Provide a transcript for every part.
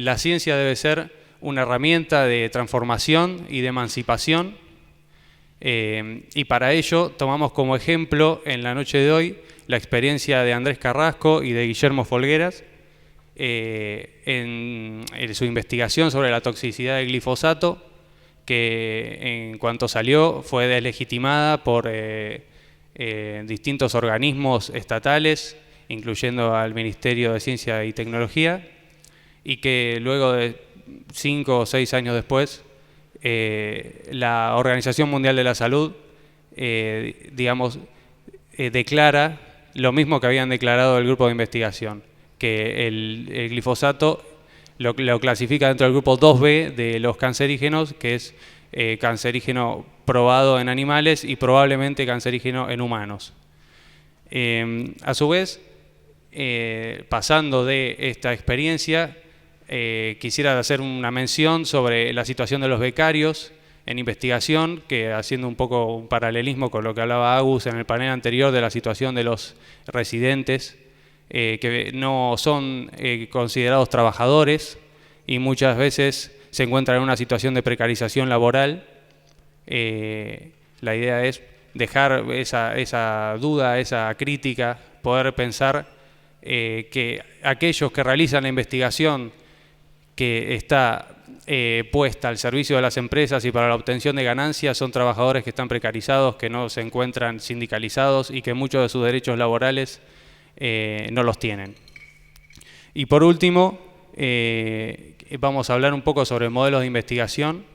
la ciencia debe ser una herramienta de transformación y de emancipación, y para ello tomamos como ejemplo en la noche de hoy la experiencia de Andrés Carrasco y de Guillermo Folgueras en su investigación sobre la toxicidad del glifosato, que en cuanto salió fue deslegitimada por distintos organismos estatales, incluyendo al Ministerio de Ciencia y Tecnología, y que luego de 5 o 6 años después, la Organización Mundial de la Salud, declara lo mismo que habían declarado el grupo de investigación, que el glifosato lo clasifica dentro del grupo 2B de los cancerígenos, que es cancerígeno probado en animales y probablemente cancerígeno en humanos. A su vez, pasando de esta experiencia, quisiera hacer una mención sobre la situación de los becarios en investigación, que haciendo un poco un paralelismo con lo que hablaba Agus en el panel anterior de la situación de los residentes, que no son considerados trabajadores y muchas veces se encuentran en una situación de precarización laboral. La idea es dejar esa duda, esa crítica, poder pensar que aquellos que realizan la investigación que está puesta al servicio de las empresas y para la obtención de ganancias son trabajadores que están precarizados, que no se encuentran sindicalizados y que muchos de sus derechos laborales no los tienen. Y por último, vamos a hablar un poco sobre modelos de investigación.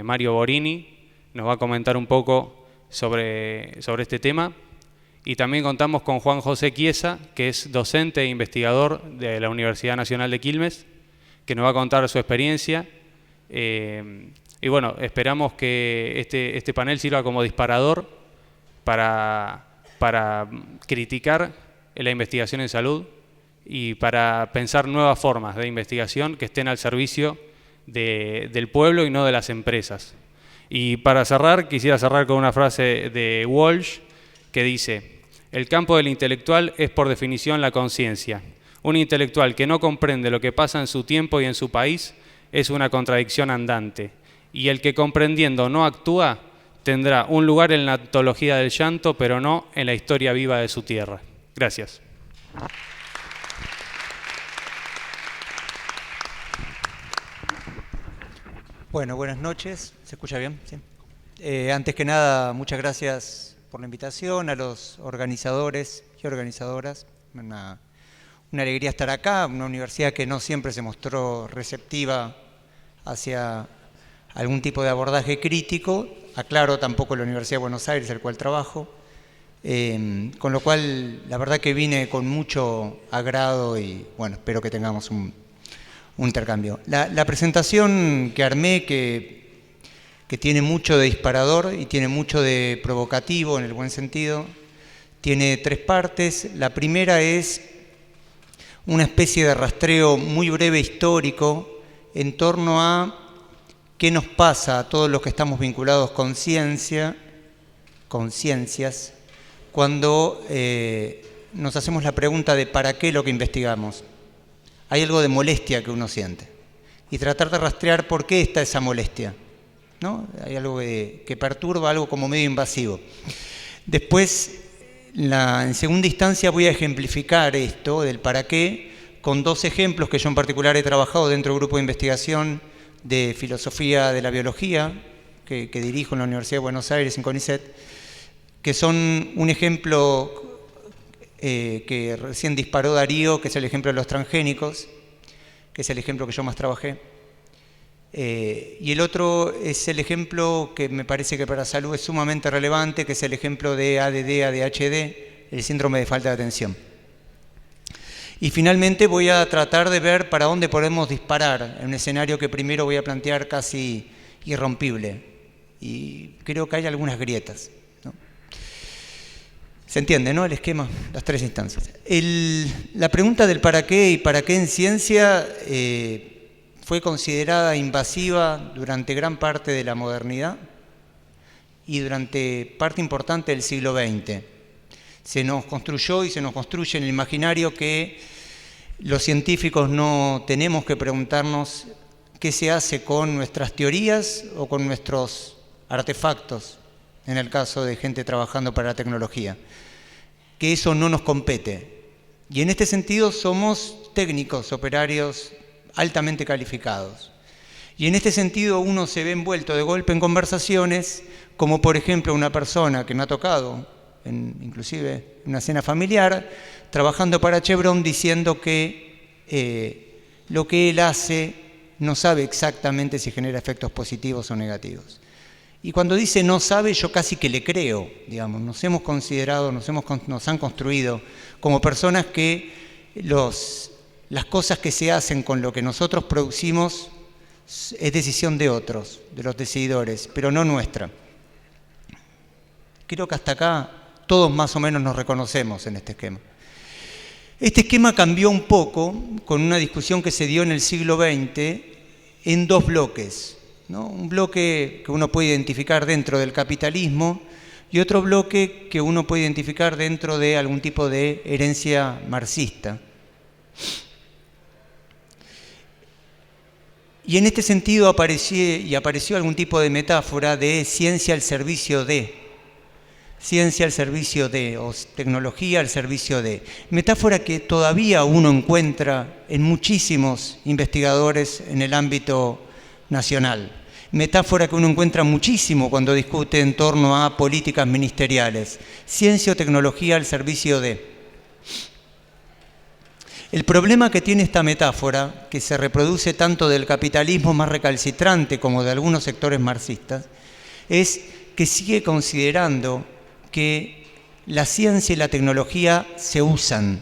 Mario Borini nos va a comentar un poco sobre este tema. Y también contamos con Juan José Chiesa, que es docente e investigador de la Universidad Nacional de Quilmes, que nos va a contar su experiencia. Y bueno, esperamos que este panel sirva como disparador para criticar la investigación en salud y para pensar nuevas formas de investigación que estén al servicio del pueblo y no de las empresas. Y para cerrar, quisiera cerrar con una frase de Walsh que dice: el campo del intelectual es por definición la conciencia. Un intelectual que no comprende lo que pasa en su tiempo y en su país es una contradicción andante. Y el que comprendiendo no actúa tendrá un lugar en la antología del llanto, pero no en la historia viva de su tierra. Gracias. Bueno, buenas noches. ¿Se escucha bien? ¿Sí? Antes que nada, muchas gracias por la invitación a los organizadores y organizadoras. Una alegría estar acá, una universidad que no siempre se mostró receptiva hacia algún tipo de abordaje crítico. Aclaro, tampoco la Universidad de Buenos Aires, el cual trabajo. Con lo cual, la verdad que vine con mucho agrado y, bueno, espero que tengamos un intercambio. La presentación que armé, que tiene mucho de disparador y tiene mucho de provocativo en el buen sentido, tiene 3 partes. La primera es una especie de rastreo muy breve histórico en torno a qué nos pasa a todos los que estamos vinculados con ciencias, cuando nos hacemos la pregunta de ¿para qué lo que investigamos? Hay algo de molestia que uno siente. Y tratar de rastrear por qué está esa molestia, ¿no? Hay algo que perturba, algo como medio invasivo. Después, en segunda instancia, voy a ejemplificar esto del para qué con 2 ejemplos que yo en particular he trabajado dentro del grupo de investigación de filosofía de la biología que dirijo en la Universidad de Buenos Aires, en CONICET, que son un ejemplo que recién disparó Darío, que es el ejemplo de los transgénicos, que es el ejemplo que yo más trabajé. Y el otro es el ejemplo que me parece que para salud es sumamente relevante, que es el ejemplo de ADD, ADHD, el síndrome de falta de atención. Y finalmente voy a tratar de ver para dónde podemos disparar en un escenario que primero voy a plantear casi irrompible. Y creo que hay algunas grietas, ¿no? ¿Se entiende, no? El esquema, las 3 instancias. La pregunta del para qué y para qué en ciencia fue considerada invasiva durante gran parte de la modernidad y durante parte importante del siglo XX. Se nos construyó y se nos construye en el imaginario que Los científicos no tenemos que preguntarnos qué se hace con nuestras teorías o con nuestros artefactos, en el caso de gente trabajando para la tecnología, que eso no nos compete. Y en este sentido somos técnicos, operarios altamente calificados. Y en este sentido uno se ve envuelto de golpe en conversaciones, como por ejemplo una persona que me ha tocado, inclusive en una cena familiar, trabajando para Chevron, diciendo que lo que él hace no sabe exactamente si genera efectos positivos o negativos. Y cuando dice no sabe, yo casi que le creo, digamos. Nos hemos considerado, nos han construido como personas que las cosas que se hacen con lo que nosotros producimos es decisión de otros, de los decididores, pero no nuestra. Creo que hasta acá todos más o menos nos reconocemos en este esquema. Este esquema cambió un poco con una discusión que se dio en el siglo XX en dos bloques, ¿no? Un bloque que uno puede identificar dentro del capitalismo y otro bloque que uno puede identificar dentro de algún tipo de herencia marxista. Y en este sentido apareció algún tipo de metáfora de ciencia al servicio de, o tecnología al servicio de. Metáfora que todavía uno encuentra en muchísimos investigadores en el ámbito nacional. Metáfora que uno encuentra muchísimo cuando discute en torno a políticas ministeriales. Ciencia o tecnología al servicio de. El problema que tiene esta metáfora, que se reproduce tanto del capitalismo más recalcitrante como de algunos sectores marxistas, es que sigue considerando que la ciencia y la tecnología se usan.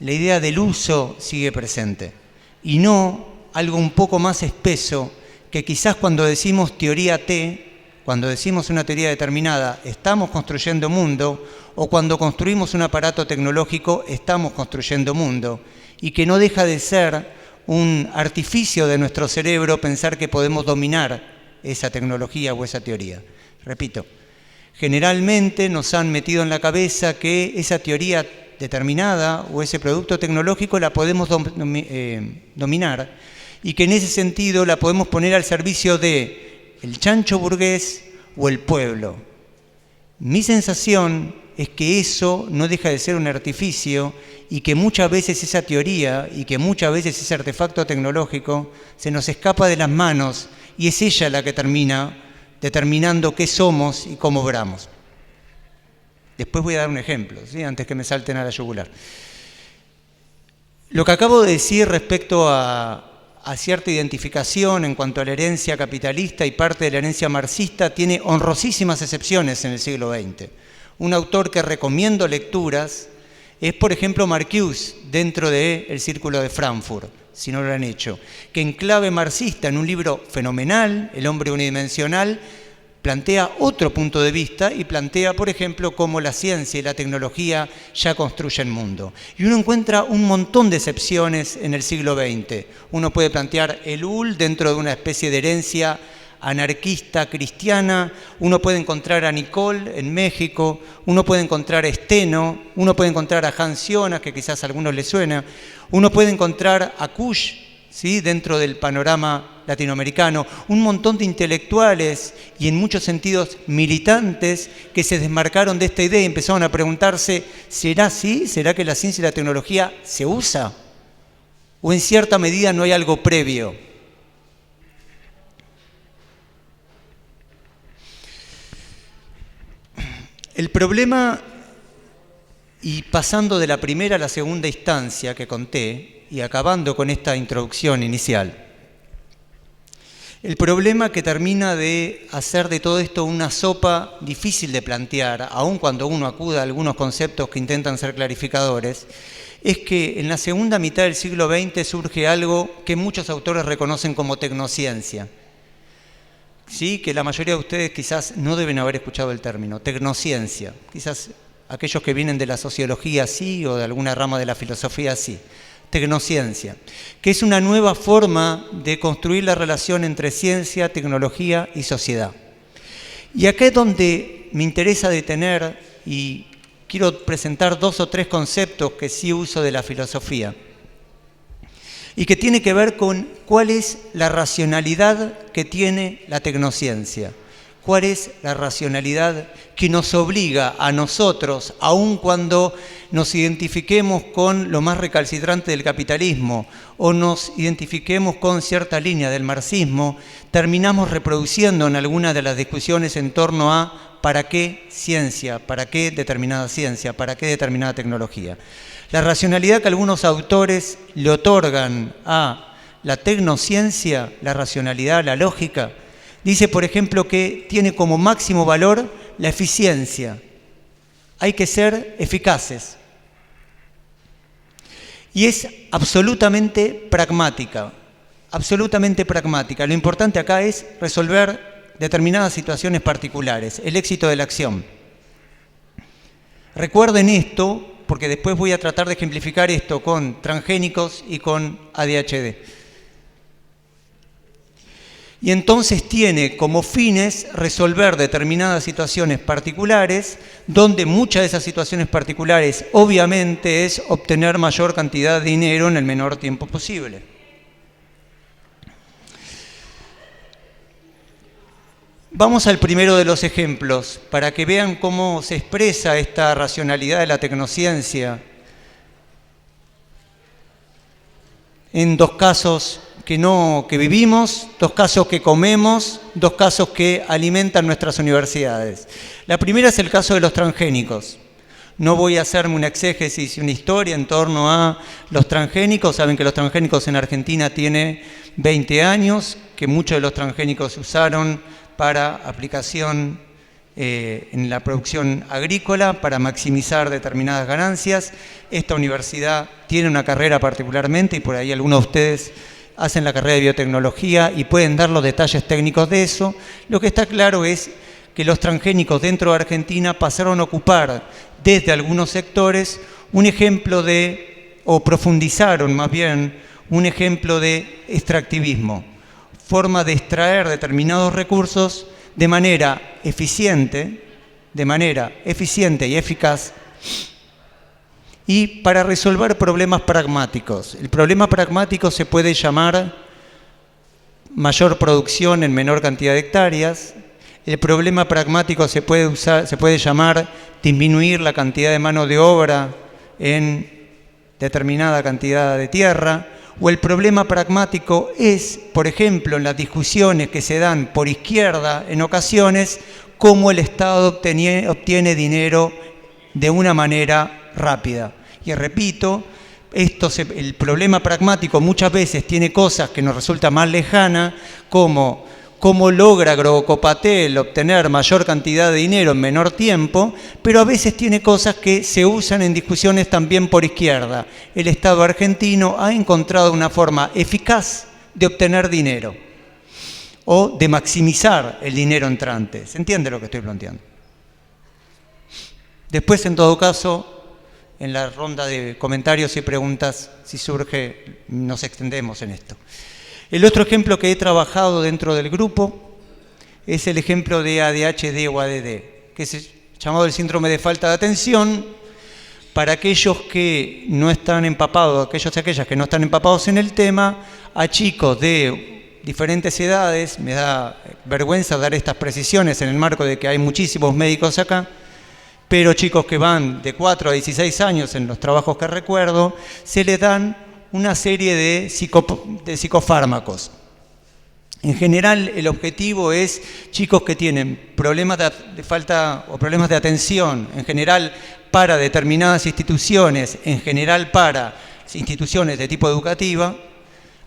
La idea del uso sigue presente. Y no algo un poco más espeso, que quizás cuando decimos teoría T, cuando decimos una teoría determinada, estamos construyendo mundo, o cuando construimos un aparato tecnológico, estamos construyendo mundo, y que no deja de ser un artificio de nuestro cerebro pensar que podemos dominar esa tecnología o esa teoría. Repito, generalmente nos han metido en la cabeza que esa teoría determinada o ese producto tecnológico la podemos dominar, y que en ese sentido la podemos poner al servicio de el chancho burgués o el pueblo. Mi sensación es que eso no deja de ser un artificio y que muchas veces esa teoría y que muchas veces ese artefacto tecnológico se nos escapa de las manos y es ella la que termina determinando qué somos y cómo obramos. Después voy a dar un ejemplo, ¿sí? Antes que me salten a la yugular. Lo que acabo de decir respecto a cierta identificación en cuanto a la herencia capitalista y parte de la herencia marxista tiene honrosísimas excepciones en el siglo XX. Un autor que recomiendo lecturas es, por ejemplo, Marcuse, dentro del Círculo de Frankfurt, si no lo han hecho, que en clave marxista, en un libro fenomenal, El hombre unidimensional, plantea otro punto de vista y plantea, por ejemplo, cómo la ciencia y la tecnología ya construyen mundo. Y uno encuentra un montón de excepciones en el siglo XX. Uno puede plantear el UL dentro de una especie de herencia anarquista cristiana, uno puede encontrar a Nicole en México, uno puede encontrar a Steno, uno puede encontrar a Hans Jonas, que quizás a algunos les suena, uno puede encontrar a Kusch, ¿sí? Dentro del panorama latinoamericano, un montón de intelectuales y en muchos sentidos militantes que se desmarcaron de esta idea y empezaron a preguntarse, ¿será así? ¿Será que la ciencia y la tecnología se usa? ¿O en cierta medida no hay algo previo? El problema, y pasando de la primera a la segunda instancia que conté, y acabando con esta introducción inicial, el problema que termina de hacer de todo esto una sopa difícil de plantear, aun cuando uno acuda a algunos conceptos que intentan ser clarificadores, es que en la segunda mitad del siglo XX surge algo que muchos autores reconocen como tecnociencia. Sí, que la mayoría de ustedes quizás no deben haber escuchado el término, tecnociencia. Quizás aquellos que vienen de la sociología sí, o de alguna rama de la filosofía sí. Tecnociencia, que es una nueva forma de construir la relación entre ciencia, tecnología y sociedad. Y acá es donde me interesa detener y quiero presentar 2 o 3 conceptos que sí uso de la filosofía. y que tiene que ver con cuál es la racionalidad que tiene la tecnociencia. ¿Cuál es la racionalidad que nos obliga a nosotros, aun cuando nos identifiquemos con lo más recalcitrante del capitalismo o nos identifiquemos con cierta línea del marxismo, terminamos reproduciendo en algunas de las discusiones en torno a para qué ciencia, para qué determinada ciencia, para qué determinada tecnología? La racionalidad que algunos autores le otorgan a la tecnociencia, la racionalidad, la lógica, dice, por ejemplo, que tiene como máximo valor la eficiencia. Hay que ser eficaces. Y es absolutamente pragmática, absolutamente pragmática. Lo importante acá es resolver determinadas situaciones particulares, el éxito de la acción. Recuerden esto, porque después voy a tratar de ejemplificar esto con transgénicos y con ADHD. Y entonces tiene como fines resolver determinadas situaciones particulares, donde muchas de esas situaciones particulares obviamente es obtener mayor cantidad de dinero en el menor tiempo posible. Vamos al primero de los ejemplos, para que vean cómo se expresa esta racionalidad de la tecnociencia en dos casos que vivimos, dos casos que comemos, dos casos que alimentan nuestras universidades. La primera es el caso de los transgénicos. No voy a hacerme una exégesis y una historia en torno a los transgénicos. Saben que los transgénicos en Argentina tienen 20 años, que muchos de los transgénicos se usaron para aplicación en la producción agrícola, para maximizar determinadas ganancias. Esta universidad tiene una carrera particularmente, y por ahí algunos de ustedes hacen la carrera de biotecnología y pueden dar los detalles técnicos de eso. Lo que está claro es que los transgénicos dentro de Argentina pasaron a ocupar desde algunos sectores un ejemplo o profundizaron más bien, un ejemplo de extractivismo, forma de extraer determinados recursos de manera eficiente y eficaz, y para resolver problemas pragmáticos. El problema pragmático se puede llamar mayor producción en menor cantidad de hectáreas. El problema pragmático se puede llamar disminuir la cantidad de mano de obra en determinada cantidad de tierra. O el problema pragmático es, por ejemplo, en las discusiones que se dan por izquierda en ocasiones, cómo el Estado obtiene dinero de una manera rápida. Y repito, el problema pragmático muchas veces tiene cosas que nos resultan más lejanas, como cómo logra Agrocopatel obtener mayor cantidad de dinero en menor tiempo, pero a veces tiene cosas que se usan en discusiones también por izquierda. El Estado argentino ha encontrado una forma eficaz de obtener dinero o de maximizar el dinero entrante. ¿Se entiende lo que estoy planteando? Después, en todo caso, en la ronda de comentarios y preguntas, si surge, nos extendemos en esto. El otro ejemplo que he trabajado dentro del grupo es el ejemplo de ADHD o ADD, que es llamado el síndrome de falta de atención. Para aquellos que no están empapados, aquellos y aquellas que no están empapados en el tema, a chicos de diferentes edades, me da vergüenza dar estas precisiones en el marco de que hay muchísimos médicos acá, pero chicos que van de 4 a 16 años, en los trabajos que recuerdo, se les dan una serie de psicofármacos. En general, el objetivo es chicos que tienen problemas de falta o problemas de atención, en general para determinadas instituciones, en general para instituciones de tipo educativa.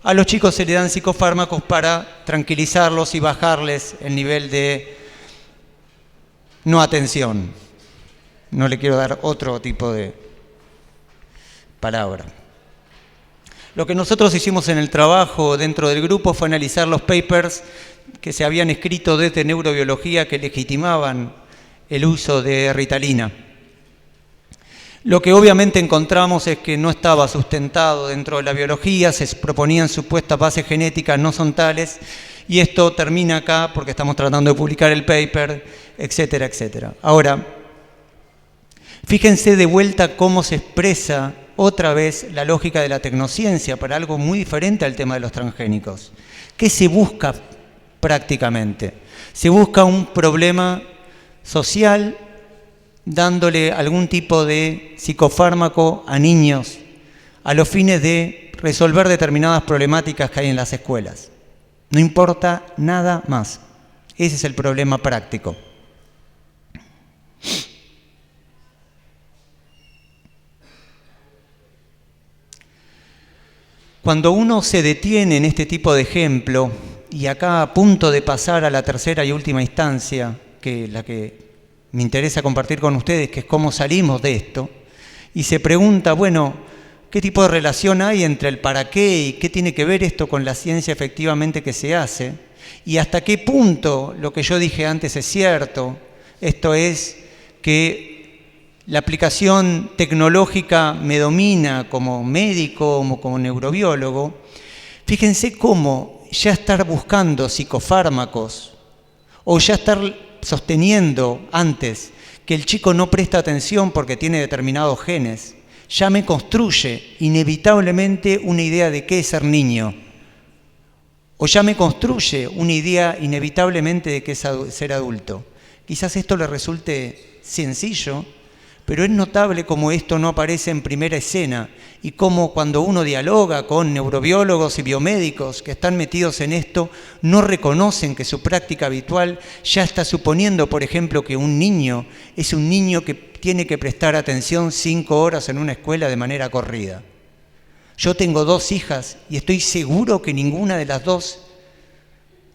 A los chicos se les dan psicofármacos para tranquilizarlos y bajarles el nivel de no atención. No le quiero dar otro tipo de palabra. Lo que nosotros hicimos en el trabajo dentro del grupo fue analizar los papers que se habían escrito desde neurobiología que legitimaban el uso de Ritalina. Lo que obviamente encontramos es que no estaba sustentado dentro de la biología, se proponían supuestas bases genéticas, no son tales, y esto termina acá porque estamos tratando de publicar el paper, etcétera, etcétera. Ahora, fíjense de vuelta cómo se expresa otra vez la lógica de la tecnociencia para algo muy diferente al tema de los transgénicos. ¿Qué se busca prácticamente? Se busca un problema social dándole algún tipo de psicofármaco a niños a los fines de resolver determinadas problemáticas que hay en las escuelas. No importa nada más. Ese es el problema práctico. Cuando uno se detiene en este tipo de ejemplo, y acá a punto de pasar a la tercera y última instancia, que la que me interesa compartir con ustedes, que es cómo salimos de esto, y se pregunta, bueno, ¿qué tipo de relación hay entre el para qué y qué tiene que ver esto con la ciencia efectivamente que se hace? Y hasta qué punto lo que yo dije antes es cierto, esto es que la aplicación tecnológica me domina como médico, como neurobiólogo. Fíjense cómo ya estar buscando psicofármacos o ya estar sosteniendo antes que el chico no presta atención porque tiene determinados genes, ya me construye inevitablemente una idea de qué es ser niño. O ya me construye una idea inevitablemente de qué es ser adulto. Quizás esto le resulte sencillo, pero es notable cómo esto no aparece en primera escena y cómo cuando uno dialoga con neurobiólogos y biomédicos que están metidos en esto, no reconocen que su práctica habitual ya está suponiendo, por ejemplo, que un niño es un niño que tiene que prestar atención 5 horas en una escuela de manera corrida. Yo tengo 2 hijas y estoy seguro que ninguna de las 2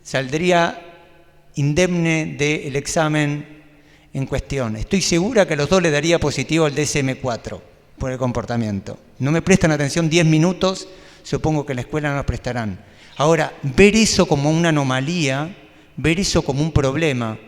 saldría indemne del examen en cuestión. Estoy segura que a los 2 le daría positivo el DSM-4 por el comportamiento. No me prestan atención 10 minutos, supongo que en la escuela no nos prestarán. Ahora, ver eso como una anomalía, ver eso como un problema,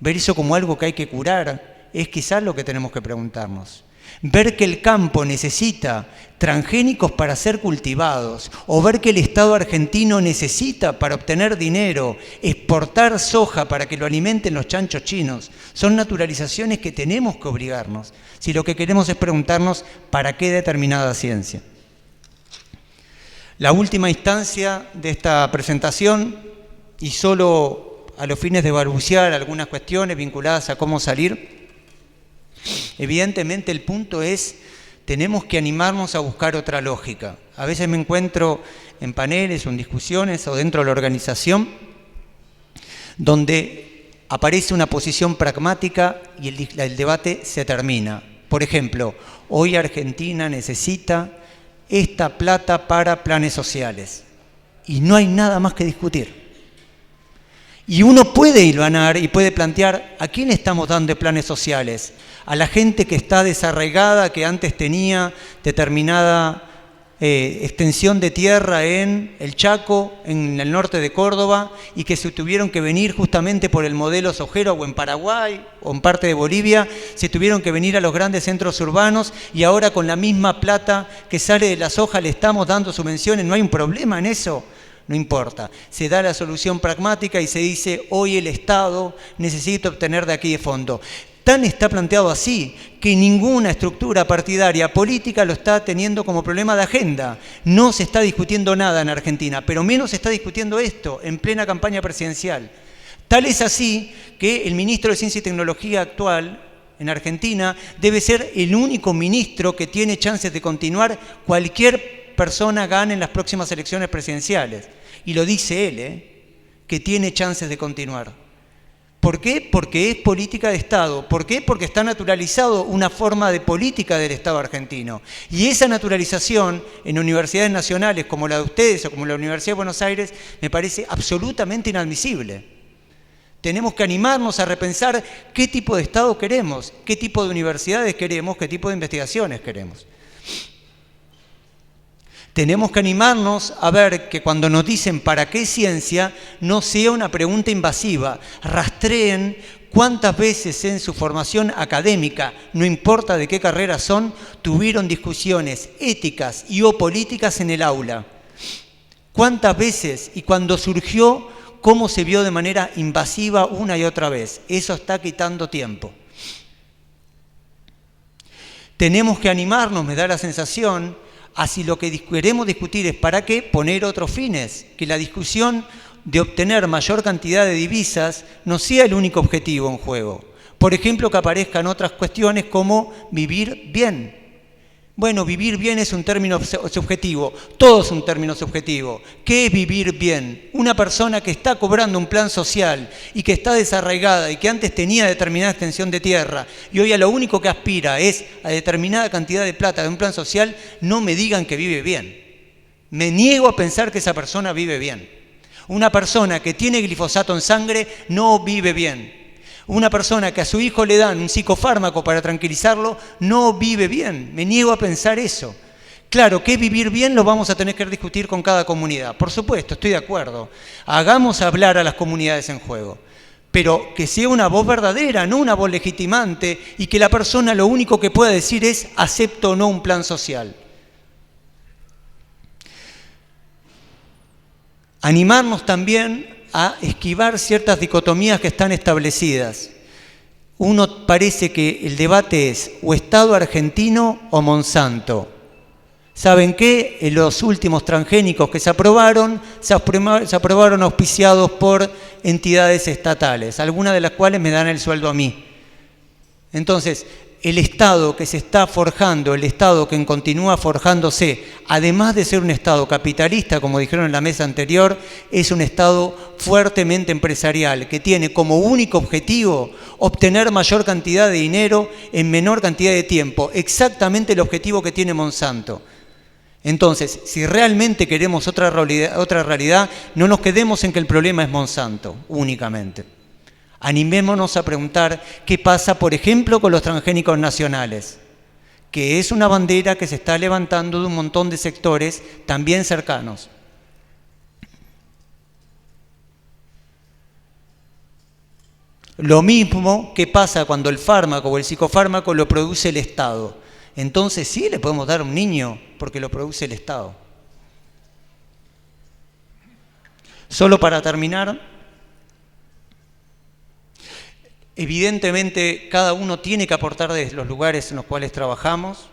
ver eso como algo que hay que curar, es quizás lo que tenemos que preguntarnos. Ver que el campo necesita transgénicos para ser cultivados, o ver que el Estado argentino necesita para obtener dinero, exportar soja para que lo alimenten los chanchos chinos, son naturalizaciones que tenemos que obligarnos, si lo que queremos es preguntarnos para qué determinada ciencia. La última instancia de esta presentación, y solo a los fines de balbucear algunas cuestiones vinculadas a cómo salir, evidentemente el punto es, tenemos que animarnos a buscar otra lógica. A veces me encuentro en paneles o en discusiones o dentro de la organización donde aparece una posición pragmática y el debate se termina. Por ejemplo, hoy Argentina necesita esta plata para planes sociales y no hay nada más que discutir. Y uno puede hilvanar y puede plantear ¿a quién estamos dando planes sociales? A la gente que está desarraigada, que antes tenía determinada extensión de tierra en el Chaco, en el norte de Córdoba, y que se tuvieron que venir justamente por el modelo sojero, o en Paraguay, o en parte de Bolivia, se tuvieron que venir a los grandes centros urbanos, y ahora con la misma plata que sale de la soja le estamos dando subvenciones. ¿No hay un problema en eso? No importa, se da la solución pragmática y se dice, hoy el Estado necesita obtener de aquí de fondo. Tan está planteado así que ninguna estructura partidaria política lo está teniendo como problema de agenda. No se está discutiendo nada en Argentina, pero menos se está discutiendo esto en plena campaña presidencial. Tal es así que el ministro de Ciencia y Tecnología actual en Argentina debe ser el único ministro que tiene chances de continuar cualquier persona gane en las próximas elecciones presidenciales. Y lo dice él, que tiene chances de continuar. ¿Por qué? Porque es política de Estado. ¿Por qué? Porque está naturalizado una forma de política del Estado argentino. Y esa naturalización en universidades nacionales como la de ustedes o como la Universidad de Buenos Aires me parece absolutamente inadmisible. Tenemos que animarnos a repensar qué tipo de Estado queremos, qué tipo de universidades queremos, qué tipo de investigaciones queremos. Tenemos que animarnos a ver que cuando nos dicen ¿para qué ciencia? No sea una pregunta invasiva. Rastreen cuántas veces en su formación académica, no importa de qué carrera son, tuvieron discusiones éticas y o políticas en el aula. ¿Cuántas veces? Y cuando surgió, ¿cómo se vio de manera invasiva una y otra vez? Eso está quitando tiempo. tenemos que animarnos, me da la sensación, a si lo que queremos discutir es para qué, poner otros fines, que la discusión de obtener mayor cantidad de divisas no sea el único objetivo en juego. Por ejemplo, que aparezcan otras cuestiones como vivir bien. Bueno, vivir bien es un término subjetivo, todo es un término subjetivo. ¿Qué es vivir bien? Una persona que está cobrando un plan social y que está desarraigada y que antes tenía determinada extensión de tierra y hoy a lo único que aspira es a determinada cantidad de plata de un plan social, no me digan que vive bien. Me niego a pensar que esa persona vive bien. Una persona que tiene glifosato en sangre no vive bien. Una persona que a su hijo le dan un psicofármaco para tranquilizarlo no vive bien. Me niego a pensar eso. Claro, que vivir bien lo vamos a tener que discutir con cada comunidad. Por supuesto, estoy de acuerdo. Hagamos hablar a las comunidades en juego. Pero que sea una voz verdadera, no una voz legitimante, y que la persona lo único que pueda decir es acepto o no un plan social. Animarnos también a esquivar ciertas dicotomías que están establecidas. Uno parece que el debate es o Estado argentino o Monsanto. ¿Saben qué? En los últimos transgénicos que se aprobaron auspiciados por entidades estatales, algunas de las cuales me dan el sueldo a mí. Entonces, el Estado que se está forjando, el Estado que continúa forjándose, además de ser un Estado capitalista, como dijeron en la mesa anterior, es un Estado fuertemente empresarial, que tiene como único objetivo obtener mayor cantidad de dinero en menor cantidad de tiempo, exactamente el objetivo que tiene Monsanto. Entonces, si realmente queremos otra realidad, no nos quedemos en que el problema es Monsanto únicamente. Animémonos a preguntar qué pasa, por ejemplo, con los transgénicos nacionales, que es una bandera que se está levantando de un montón de sectores también cercanos. Lo mismo que pasa cuando el fármaco o el psicofármaco lo produce el Estado. Entonces sí le podemos dar a un niño porque lo produce el Estado. Solo para terminar, evidentemente cada uno tiene que aportar desde los lugares en los cuales trabajamos.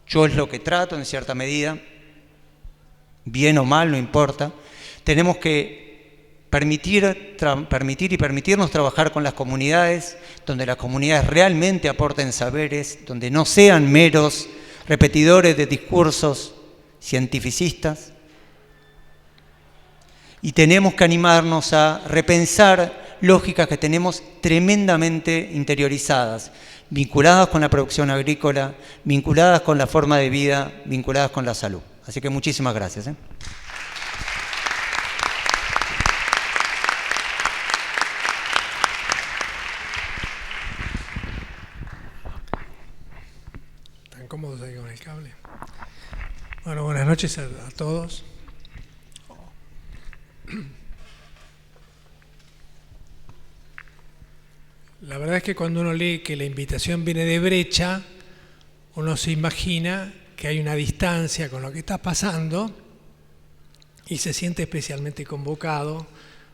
Yo es lo que trato en cierta medida, bien o mal, no importa. Tenemos que permitirnos trabajar con las comunidades, donde las comunidades realmente aporten saberes, donde no sean meros repetidores de discursos cientificistas. Y tenemos que animarnos a repensar lógicas que tenemos tremendamente interiorizadas, vinculadas con la producción agrícola, vinculadas con la forma de vida, vinculadas con la salud. Así que muchísimas gracias. ¿Están cómodos ahí con el cable? Bueno, buenas noches a todos. La verdad es que cuando uno lee que la invitación viene de Brecha, uno se imagina que hay una distancia con lo que está pasando y se siente especialmente convocado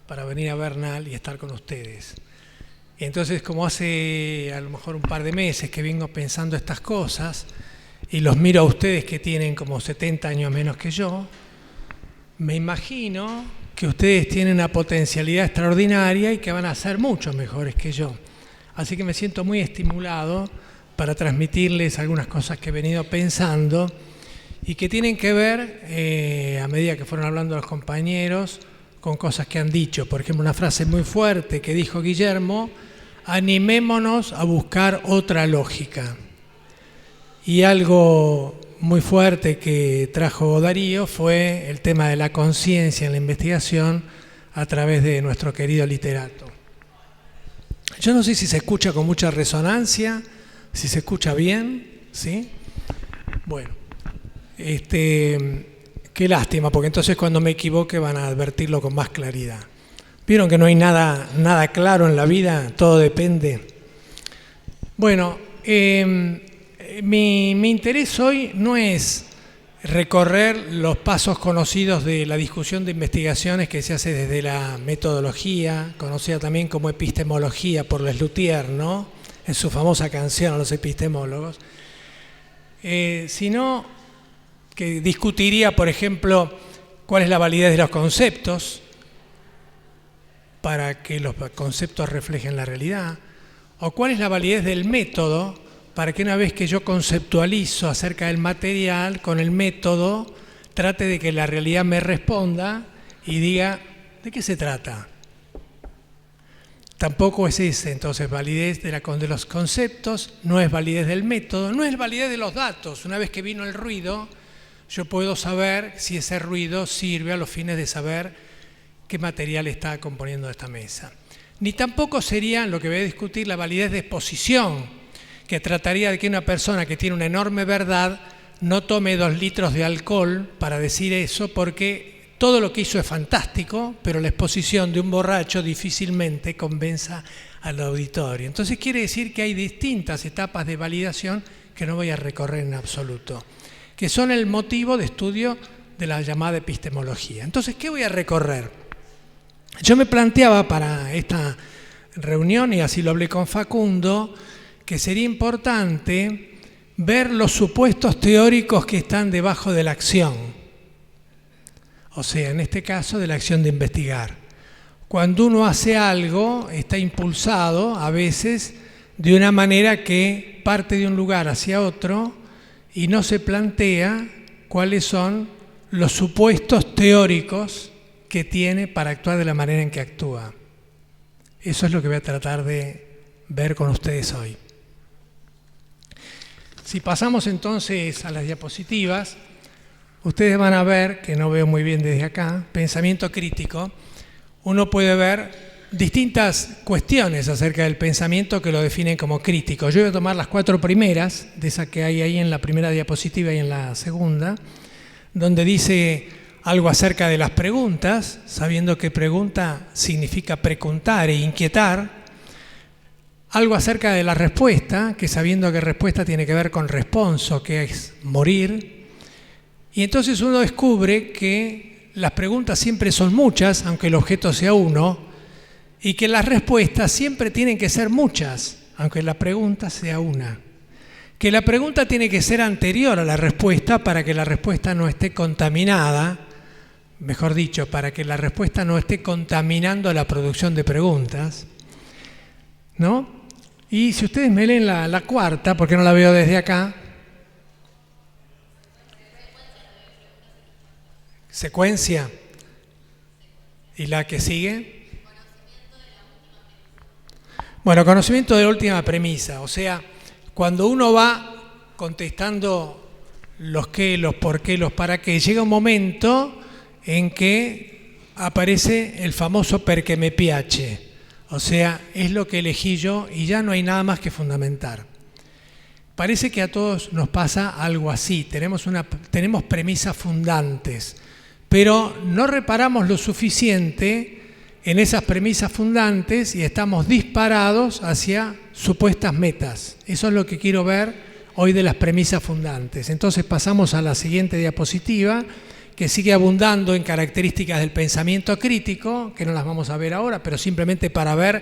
para venir a Bernal y estar con ustedes. Entonces, como hace a lo mejor un par de meses que vengo pensando estas cosas y los miro a ustedes que tienen como 70 años menos que yo, me imagino que ustedes tienen una potencialidad extraordinaria y que van a ser mucho mejores que yo. Así que me siento muy estimulado para transmitirles algunas cosas que he venido pensando y que tienen que ver, a medida que fueron hablando los compañeros, con cosas que han dicho. Por ejemplo, una frase muy fuerte que dijo Guillermo: animémonos a buscar otra lógica. Y algo muy fuerte que trajo Darío fue el tema de la conciencia en la investigación a través de nuestro querido literato. Yo no sé si se escucha con mucha resonancia, si se escucha bien, ¿sí? Bueno, qué lástima, porque entonces cuando me equivoque van a advertirlo con más claridad. ¿Vieron que no hay nada claro en la vida? Todo depende. Bueno, mi interés hoy no es recorrer los pasos conocidos de la discusión de investigaciones que se hace desde la metodología, conocida también como epistemología por Leslutier, ¿no? En su famosa canción a los epistemólogos. sino que discutiría, por ejemplo, cuál es la validez de los conceptos para que los conceptos reflejen la realidad, o cuál es la validez del método para que una vez que yo conceptualizo acerca del material, con el método trate de que la realidad me responda y diga, ¿de qué se trata? Tampoco es ese, entonces, validez de los conceptos, no es validez del método, no es validez de los datos. Una vez que vino el ruido, yo puedo saber si ese ruido sirve a los fines de saber qué material está componiendo esta mesa. Ni tampoco sería, lo que voy a discutir, la validez de exposición, que trataría de que una persona que tiene una enorme verdad no tome 2 litros de alcohol para decir eso, porque todo lo que hizo es fantástico, pero la exposición de un borracho difícilmente convenza al auditorio. Entonces quiere decir que hay distintas etapas de validación que no voy a recorrer en absoluto, que son el motivo de estudio de la llamada epistemología. Entonces, ¿qué voy a recorrer? Yo me planteaba para esta reunión, y así lo hablé con Facundo, que sería importante ver los supuestos teóricos que están debajo de la acción. O sea, en este caso, de la acción de investigar. Cuando uno hace algo, está impulsado a veces de una manera que parte de un lugar hacia otro y no se plantea cuáles son los supuestos teóricos que tiene para actuar de la manera en que actúa. Eso es lo que voy a tratar de ver con ustedes hoy. Si pasamos entonces a las diapositivas, ustedes van a ver, que no veo muy bien desde acá, pensamiento crítico. Uno puede ver distintas cuestiones acerca del pensamiento que lo definen como crítico. Yo voy a tomar las 4 primeras, de esas que hay ahí en la primera diapositiva y en la segunda, donde dice algo acerca de las preguntas, sabiendo que pregunta significa preguntar e inquietar. Algo acerca de la respuesta, que sabiendo que respuesta tiene que ver con responso, que es morir. Y entonces uno descubre que las preguntas siempre son muchas, aunque el objeto sea uno, y que las respuestas siempre tienen que ser muchas, aunque la pregunta sea una. Que la pregunta tiene que ser anterior a la respuesta para que la respuesta no esté contaminada, mejor dicho, para que la respuesta no esté contaminando la producción de preguntas, ¿no? Y si ustedes me leen la cuarta, porque no la veo desde acá, secuencia. ¿Y la que sigue? Bueno, conocimiento de la última premisa. O sea, cuando uno va contestando los qué, los por qué, los para qué, llega un momento en que aparece el famoso perché me piace. O sea, es lo que elegí yo y ya no hay nada más que fundamentar. Parece que a todos nos pasa algo así. Tenemos premisas fundantes, pero no reparamos lo suficiente en esas premisas fundantes y estamos disparados hacia supuestas metas. Eso es lo que quiero ver hoy de las premisas fundantes. Entonces pasamos a la siguiente diapositiva, que sigue abundando en características del pensamiento crítico, que no las vamos a ver ahora, pero simplemente para ver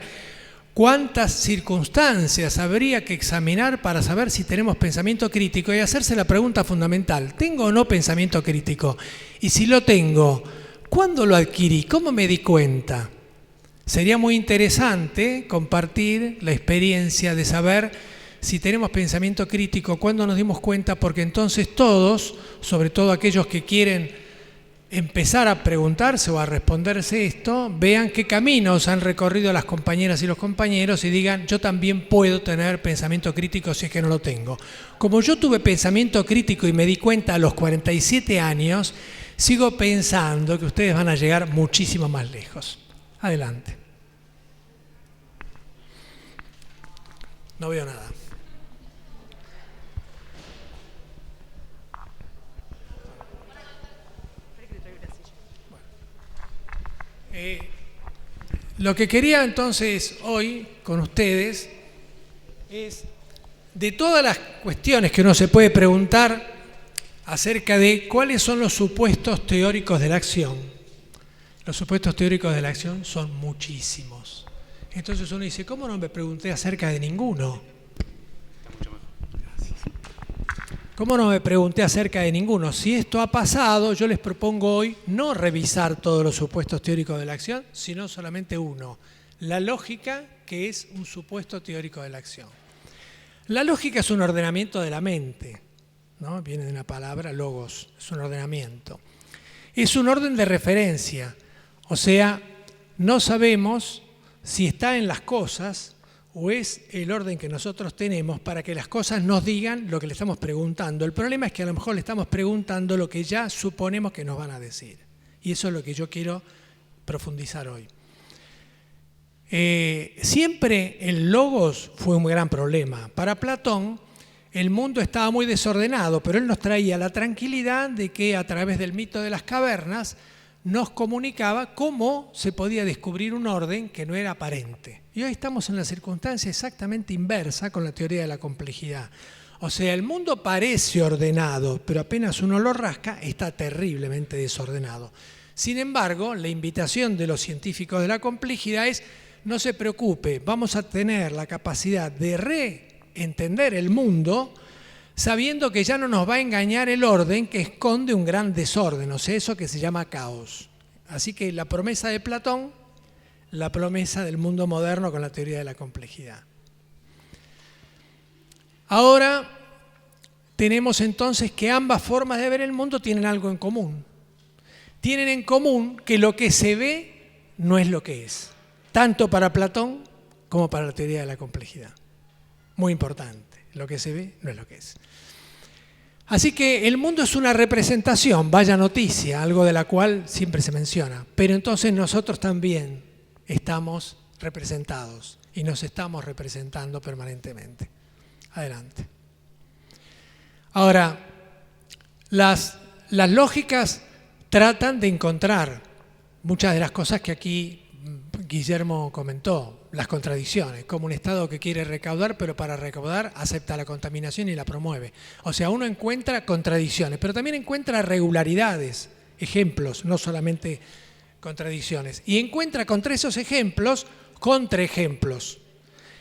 cuántas circunstancias habría que examinar para saber si tenemos pensamiento crítico y hacerse la pregunta fundamental: ¿tengo o no pensamiento crítico? Y si lo tengo, ¿cuándo lo adquirí? ¿Cómo me di cuenta? Sería muy interesante compartir la experiencia de saber si tenemos pensamiento crítico, cuándo nos dimos cuenta, porque entonces todos, sobre todo aquellos que quieren empezar a preguntarse o a responderse esto, vean qué caminos han recorrido las compañeras y los compañeros y digan: yo también puedo tener pensamiento crítico si es que no lo tengo. Como yo tuve pensamiento crítico y me di cuenta a los 47 años, sigo pensando que ustedes van a llegar muchísimo más lejos. Adelante. No veo nada. Lo que quería entonces hoy con ustedes es, de todas las cuestiones que uno se puede preguntar acerca de cuáles son los supuestos teóricos de la acción. Los supuestos teóricos de la acción son muchísimos. Entonces uno dice: ¿cómo no me pregunté acerca de ninguno? ¿Cómo no me pregunté acerca de ninguno? Si esto ha pasado, yo les propongo hoy no revisar todos los supuestos teóricos de la acción, sino solamente uno, la lógica, que es un supuesto teórico de la acción. La lógica es un ordenamiento de la mente, ¿no? Viene de una palabra, logos, es un ordenamiento. Es un orden de referencia, o sea, no sabemos si está en las cosas o es el orden que nosotros tenemos para que las cosas nos digan lo que le estamos preguntando. El problema es que a lo mejor le estamos preguntando lo que ya suponemos que nos van a decir. Y eso es lo que yo quiero profundizar hoy. Siempre el logos fue un gran problema. Para Platón, el mundo estaba muy desordenado, pero él nos traía la tranquilidad de que a través del mito de las cavernas nos comunicaba cómo se podía descubrir un orden que no era aparente. Y hoy estamos en la circunstancia exactamente inversa con la teoría de la complejidad. O sea, el mundo parece ordenado, pero apenas uno lo rasca, está terriblemente desordenado. Sin embargo, la invitación de los científicos de la complejidad es: no se preocupe, vamos a tener la capacidad de reentender el mundo sabiendo que ya no nos va a engañar el orden que esconde un gran desorden, o sea, eso que se llama caos. Así que la promesa de Platón, la promesa del mundo moderno con la teoría de la complejidad. Ahora tenemos entonces que ambas formas de ver el mundo tienen algo en común. Tienen en común que lo que se ve no es lo que es, tanto para Platón como para la teoría de la complejidad. Muy importante, lo que se ve no es lo que es. Así que el mundo es una representación, vaya noticia, algo de la cual siempre se menciona, pero entonces nosotros también estamos representados y nos estamos representando permanentemente. Adelante. Ahora, las lógicas tratan de encontrar muchas de las cosas que aquí Guillermo comentó, las contradicciones, como un Estado que quiere recaudar, pero para recaudar acepta la contaminación y la promueve. O sea, uno encuentra contradicciones, pero también encuentra regularidades, ejemplos, no solamente contradicciones. Y encuentra contra esos ejemplos, contraejemplos.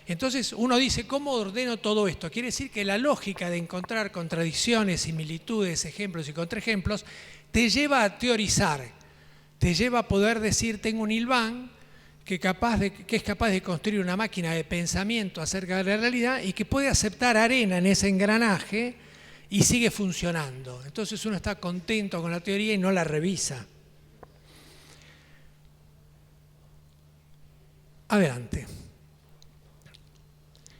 Entonces uno dice, ¿cómo ordeno todo esto? Quiere decir que la lógica de encontrar contradicciones, similitudes, ejemplos y contraejemplos te lleva a teorizar, te lleva a poder decir, tengo un Ilván que es capaz de construir una máquina de pensamiento acerca de la realidad y que puede aceptar arena en ese engranaje y sigue funcionando. Entonces uno está contento con la teoría y no la revisa. Adelante.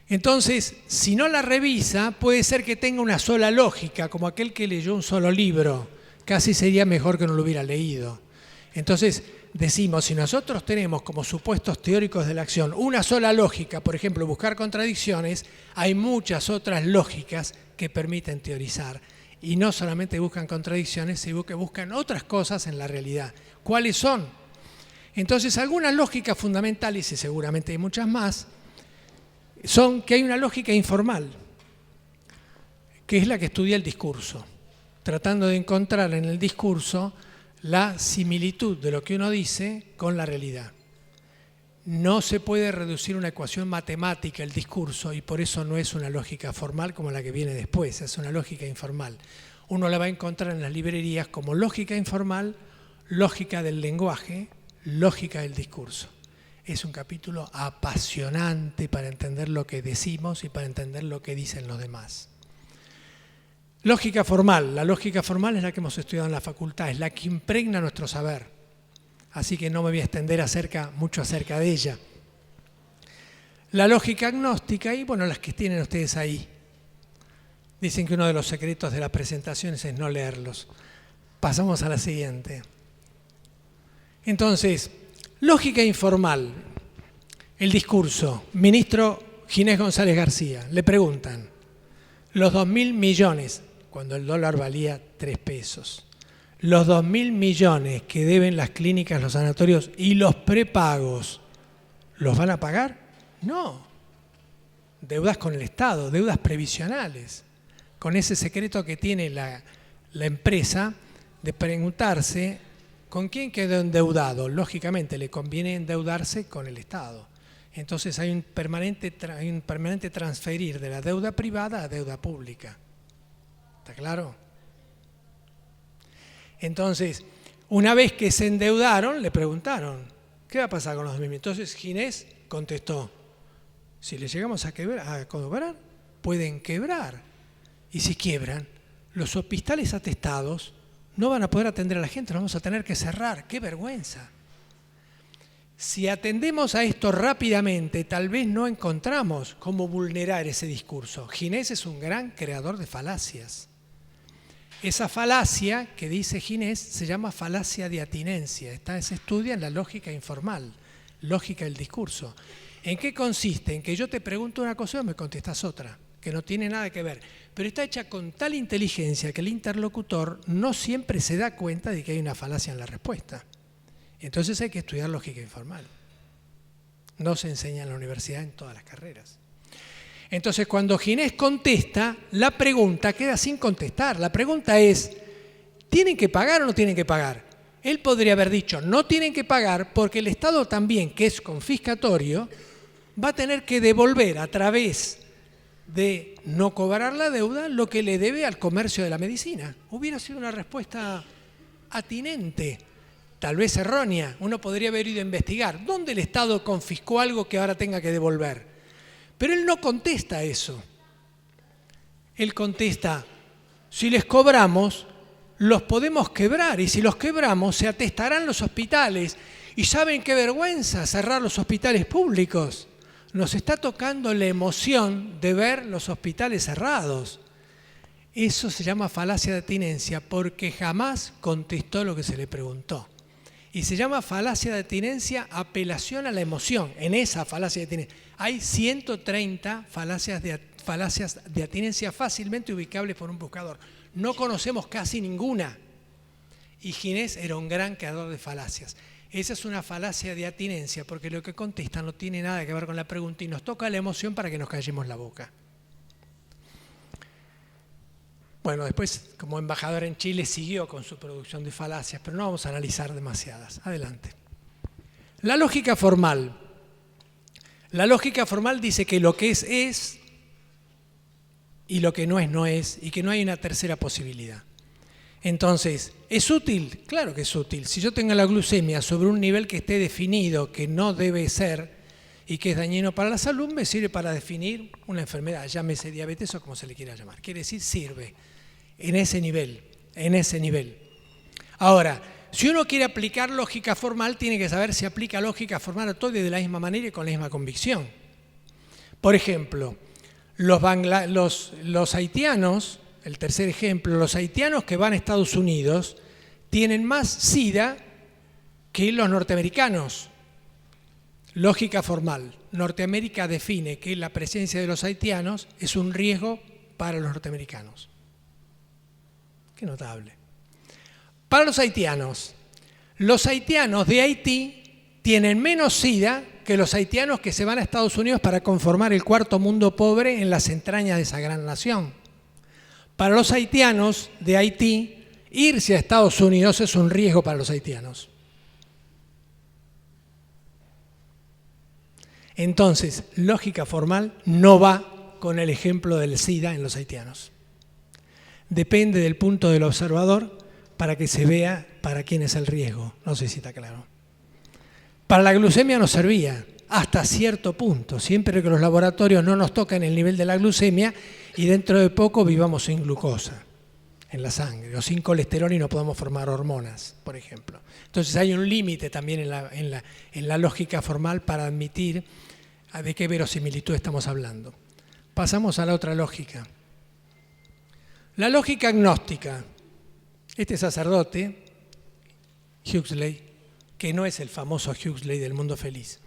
Entonces, si no la revisa, puede ser que tenga una sola lógica, como aquel que leyó un solo libro. Casi sería mejor que no lo hubiera leído. Entonces, decimos, si nosotros tenemos como supuestos teóricos de la acción una sola lógica, por ejemplo, buscar contradicciones, hay muchas otras lógicas que permiten teorizar. Y no solamente buscan contradicciones, sino que buscan otras cosas en la realidad. ¿Cuáles son? Entonces, algunas lógicas fundamentales, y seguramente hay muchas más, son que hay una lógica informal, que es la que estudia el discurso, tratando de encontrar en el discurso la similitud de lo que uno dice con la realidad. No se puede reducir una ecuación matemática el discurso y por eso no es una lógica formal como la que viene después, es una lógica informal. Uno la va a encontrar en las librerías como lógica informal, lógica del lenguaje, lógica del discurso. Es un capítulo apasionante para entender lo que decimos y para entender lo que dicen los demás. Lógica formal. La lógica formal es la que hemos estudiado en la facultad, es la que impregna nuestro saber. Así que no me voy a extender mucho acerca de ella. La lógica agnóstica y, bueno, las que tienen ustedes ahí. Dicen que uno de los secretos de las presentaciones es no leerlos. Pasamos a la siguiente. Entonces, lógica informal. El discurso. Ministro Ginés González García. Le preguntan, los 2.000 millones, cuando el dólar valía 3 pesos, los 2.000 millones que deben las clínicas, los sanatorios y los prepagos, ¿los van a pagar? No. Deudas con el Estado, deudas previsionales. Con ese secreto que tiene la empresa de preguntarse con quién quedó endeudado. Lógicamente le conviene endeudarse con el Estado. Entonces hay un permanente transferir de la deuda privada a deuda pública. ¿Está claro? Entonces, una vez que se endeudaron, le preguntaron, ¿qué va a pasar con los 2.000? Entonces Ginés contestó, si le llegamos a cobrar, pueden quebrar. Y si quiebran, los hospitales atestados no van a poder atender a la gente, los vamos a tener que cerrar. ¡Qué vergüenza! Si atendemos a esto rápidamente, tal vez no encontramos cómo vulnerar ese discurso. Ginés es un gran creador de falacias. Esa falacia que dice Ginés se llama falacia de atinencia. Se estudia en la lógica informal, lógica del discurso. ¿En qué consiste? En que yo te pregunto una cosa y me contestas otra, que no tiene nada que ver. Pero está hecha con tal inteligencia que el interlocutor no siempre se da cuenta de que hay una falacia en la respuesta. Entonces hay que estudiar lógica informal. No se enseña en la universidad en todas las carreras. Entonces cuando Ginés contesta, la pregunta queda sin contestar. La pregunta es, ¿tienen que pagar o no tienen que pagar? Él podría haber dicho, no tienen que pagar porque el Estado también, que es confiscatorio, va a tener que devolver a través de no cobrar la deuda lo que le debe al comercio de la medicina. Hubiera sido una respuesta atinente. Tal vez errónea, uno podría haber ido a investigar dónde el Estado confiscó algo que ahora tenga que devolver. Pero él no contesta eso. Él contesta, si les cobramos, los podemos quebrar y si los quebramos se atestarán los hospitales. Y ¿saben qué vergüenza cerrar los hospitales públicos? Nos está tocando la emoción de ver los hospitales cerrados. Eso se llama falacia de atinencia porque jamás contestó lo que se le preguntó. Y se llama falacia de atinencia apelación a la emoción. En esa falacia de atinencia hay 130 falacias de atinencia fácilmente ubicables por un buscador. No conocemos casi ninguna. Y Ginés era un gran creador de falacias. Esa es una falacia de atinencia porque lo que contesta no tiene nada que ver con la pregunta y nos toca la emoción para que nos callemos la boca. Bueno, después, como embajador en Chile, siguió con su producción de falacias, pero no vamos a analizar demasiadas. Adelante. La lógica formal. La lógica formal dice que lo que es, y lo que no es, y que no hay una tercera posibilidad. Entonces, ¿es útil? Claro que es útil. Si yo tengo la glucemia sobre un nivel que esté definido, que no debe ser, y que es dañino para la salud, me sirve para definir una enfermedad, llámese diabetes o como se le quiera llamar. Quiere decir, sirve en ese nivel, Ahora, si uno quiere aplicar lógica formal, tiene que saber si aplica lógica formal a todo de la misma manera y con la misma convicción. Por ejemplo, los haitianos, el tercer ejemplo, los haitianos que van a Estados Unidos tienen más SIDA que los norteamericanos. Lógica formal. Norteamérica define que la presencia de los haitianos es un riesgo para los norteamericanos. Qué notable. Para los haitianos de Haití tienen menos SIDA que los haitianos que se van a Estados Unidos para conformar el cuarto mundo pobre en las entrañas de esa gran nación. Para los haitianos de Haití, irse a Estados Unidos es un riesgo para los haitianos. Entonces, lógica formal no va con el ejemplo del SIDA en los haitianos. Depende del punto del observador para que se vea para quién es el riesgo. No sé si está claro. Para la glucemia nos servía hasta cierto punto, siempre que los laboratorios no nos tocan el nivel de la glucemia y dentro de poco vivamos sin glucosa en la sangre o sin colesterol y no podamos formar hormonas, por ejemplo. Entonces hay un límite también en la lógica formal para admitir de qué verosimilitud estamos hablando. Pasamos a la otra lógica. La lógica agnóstica. Este sacerdote, Huxley, que no es el famoso Huxley del mundo feliz,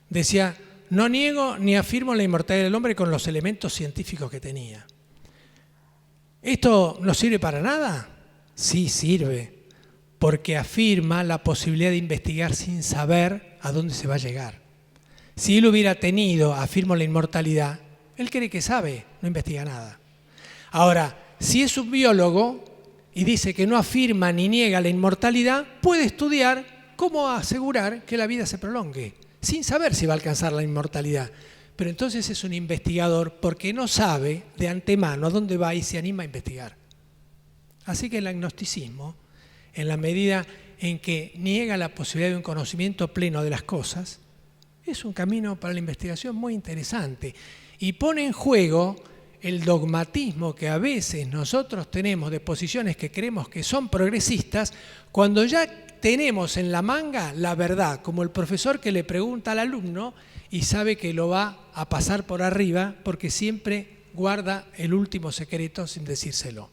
decía, no niego ni afirmo la inmortalidad del hombre con los elementos científicos que tenía. ¿Esto no sirve para nada? Sí sirve, porque afirma la posibilidad de investigar sin saber a dónde se va a llegar. Si él hubiera tenido, afirmo la inmortalidad, él cree que sabe, no investiga nada. Ahora, si es un biólogo y dice que no afirma ni niega la inmortalidad, puede estudiar cómo asegurar que la vida se prolongue, sin saber si va a alcanzar la inmortalidad. Pero entonces es un investigador porque no sabe de antemano a dónde va y se anima a investigar. Así que el agnosticismo, en la medida en que niega la posibilidad de un conocimiento pleno de las cosas, es un camino para la investigación muy interesante y pone en juego el dogmatismo que a veces nosotros tenemos de posiciones que creemos que son progresistas, cuando ya tenemos en la manga la verdad, como el profesor que le pregunta al alumno y sabe que lo va a pasar por arriba porque siempre guarda el último secreto sin decírselo.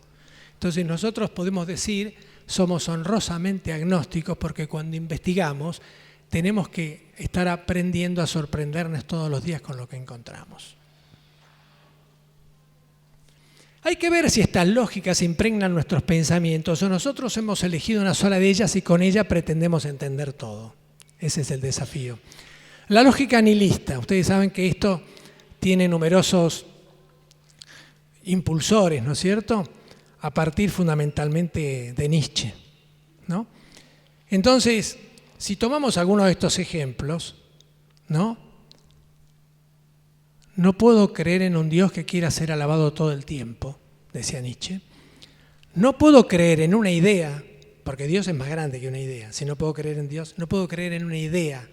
Entonces nosotros podemos decir, somos honrosamente agnósticos porque cuando investigamos tenemos que estar aprendiendo a sorprendernos todos los días con lo que encontramos. Hay que ver si estas lógicas impregnan nuestros pensamientos o nosotros hemos elegido una sola de ellas y con ella pretendemos entender todo. Ese es el desafío. La lógica nihilista. Ustedes saben que esto tiene numerosos impulsores, ¿no es cierto?, a partir fundamentalmente de Nietzsche, ¿no? Entonces, si tomamos algunos de estos ejemplos, ¿no? No puedo creer en un Dios que quiera ser alabado todo el tiempo, decía Nietzsche. No puedo creer en una idea, porque Dios es más grande que una idea. Si no puedo creer en Dios, no puedo creer en una idea,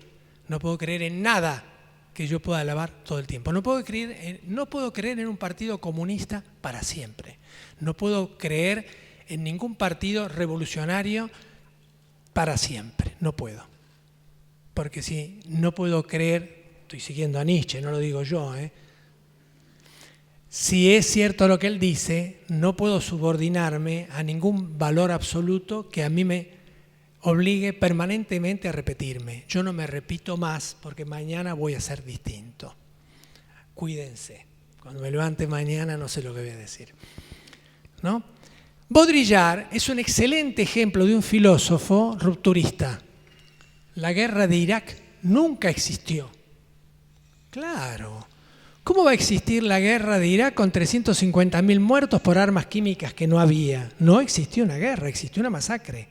no puedo creer en nada que yo pueda alabar todo el tiempo. No puedo creer en un partido comunista para siempre. No puedo creer en ningún partido revolucionario para siempre. No puedo. Porque si no puedo creer, estoy siguiendo a Nietzsche, no lo digo yo, si es cierto lo que él dice, no puedo subordinarme a ningún valor absoluto que a mí me obligue permanentemente a repetirme. Yo no me repito más porque mañana voy a ser distinto. Cuídense. Cuando me levante mañana no sé lo que voy a decir, ¿no? Baudrillard es un excelente ejemplo de un filósofo rupturista. La guerra de Irak nunca existió. Claro. ¿Cómo va a existir la guerra de Irak con 350.000 muertos por armas químicas que no había? No existió una guerra, existió una masacre.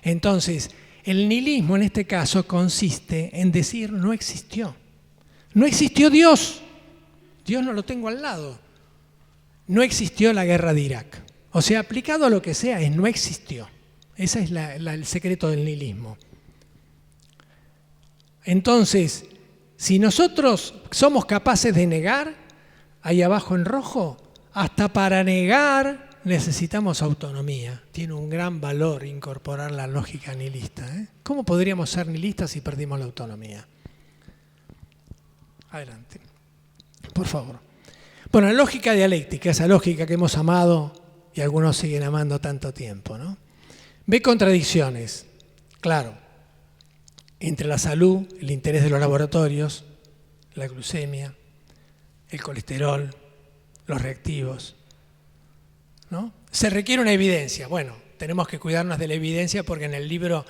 Entonces, el nihilismo en este caso consiste en decir no existió. No existió Dios. Dios no lo tengo al lado. No existió la guerra de Irak. O sea, aplicado a lo que sea, no existió. Ese es el secreto del nihilismo. Entonces, si nosotros somos capaces de negar, ahí abajo en rojo, hasta para negar necesitamos autonomía. Tiene un gran valor incorporar la lógica nihilista. ¿Cómo podríamos ser nihilistas si perdimos la autonomía? Adelante, por favor. Bueno, la lógica dialéctica, esa lógica que hemos amado y algunos siguen amando tanto tiempo, ¿no? Ve contradicciones, claro, entre la salud, el interés de los laboratorios, la glucemia, el colesterol, los reactivos, ¿no? Se requiere una evidencia. Bueno, tenemos que cuidarnos de la evidencia porque en el libro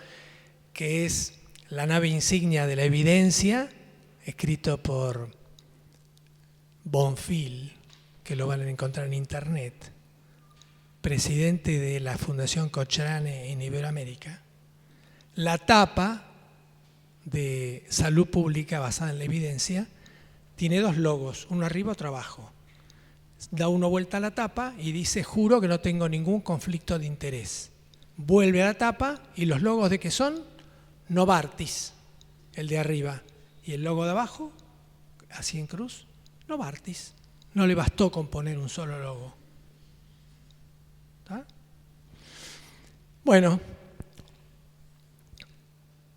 que es La nave insignia de la evidencia, escrito por Bonfil, que lo van a encontrar en internet, presidente de la Fundación Cochrane en Iberoamérica, la tapa de salud pública basada en la evidencia tiene dos logos, uno arriba, otro abajo. Da uno vuelta a la tapa y dice, juro que no tengo ningún conflicto de interés. Vuelve a la tapa y los logos de qué son, Novartis, el de arriba. Y el logo de abajo, así en cruz, Novartis. No le bastó con poner un solo logo. ¿Está? Bueno,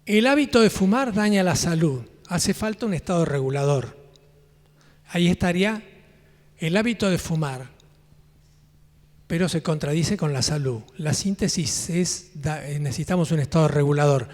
el hábito de fumar daña la salud. Hace falta un estado regulador. Ahí estaría el hábito de fumar, pero se contradice con la salud. La síntesis es, necesitamos un estado regulador,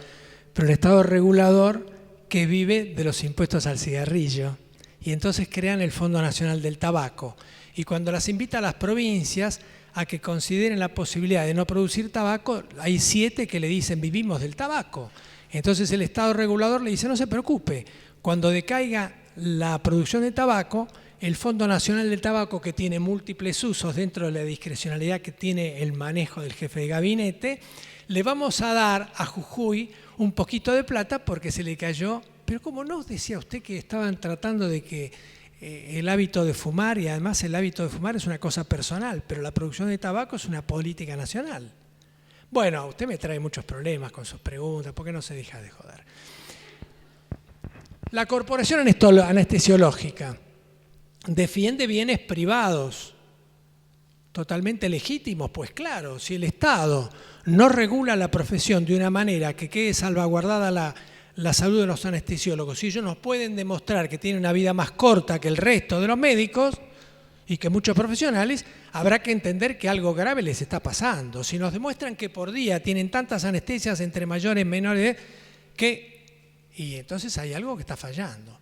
pero el estado regulador que vive de los impuestos al cigarrillo. Y entonces crean el Fondo Nacional del Tabaco. Y cuando las invita a las provincias a que consideren la posibilidad de no producir tabaco, hay 7 que le dicen vivimos del tabaco. Entonces el Estado regulador le dice no se preocupe, cuando decaiga la producción de tabaco, el Fondo Nacional del Tabaco, que tiene múltiples usos dentro de la discrecionalidad que tiene el manejo del jefe de gabinete, le vamos a dar a Jujuy un poquito de plata porque se le cayó. Pero como no decía usted que estaban tratando de que el hábito de fumar, y además el hábito de fumar es una cosa personal, pero la producción de tabaco es una política nacional. Bueno, usted me trae muchos problemas con sus preguntas, ¿por qué no se deja de joder? La Corporación Anestesiológica defiende bienes privados, totalmente legítimos, pues claro, si el Estado no regula la profesión de una manera que quede salvaguardada la salud de los anestesiólogos, si ellos nos pueden demostrar que tienen una vida más corta que el resto de los médicos y que muchos profesionales, habrá que entender que algo grave les está pasando. Si nos demuestran que por día tienen tantas anestesias entre mayores y menores, y entonces hay algo que está fallando.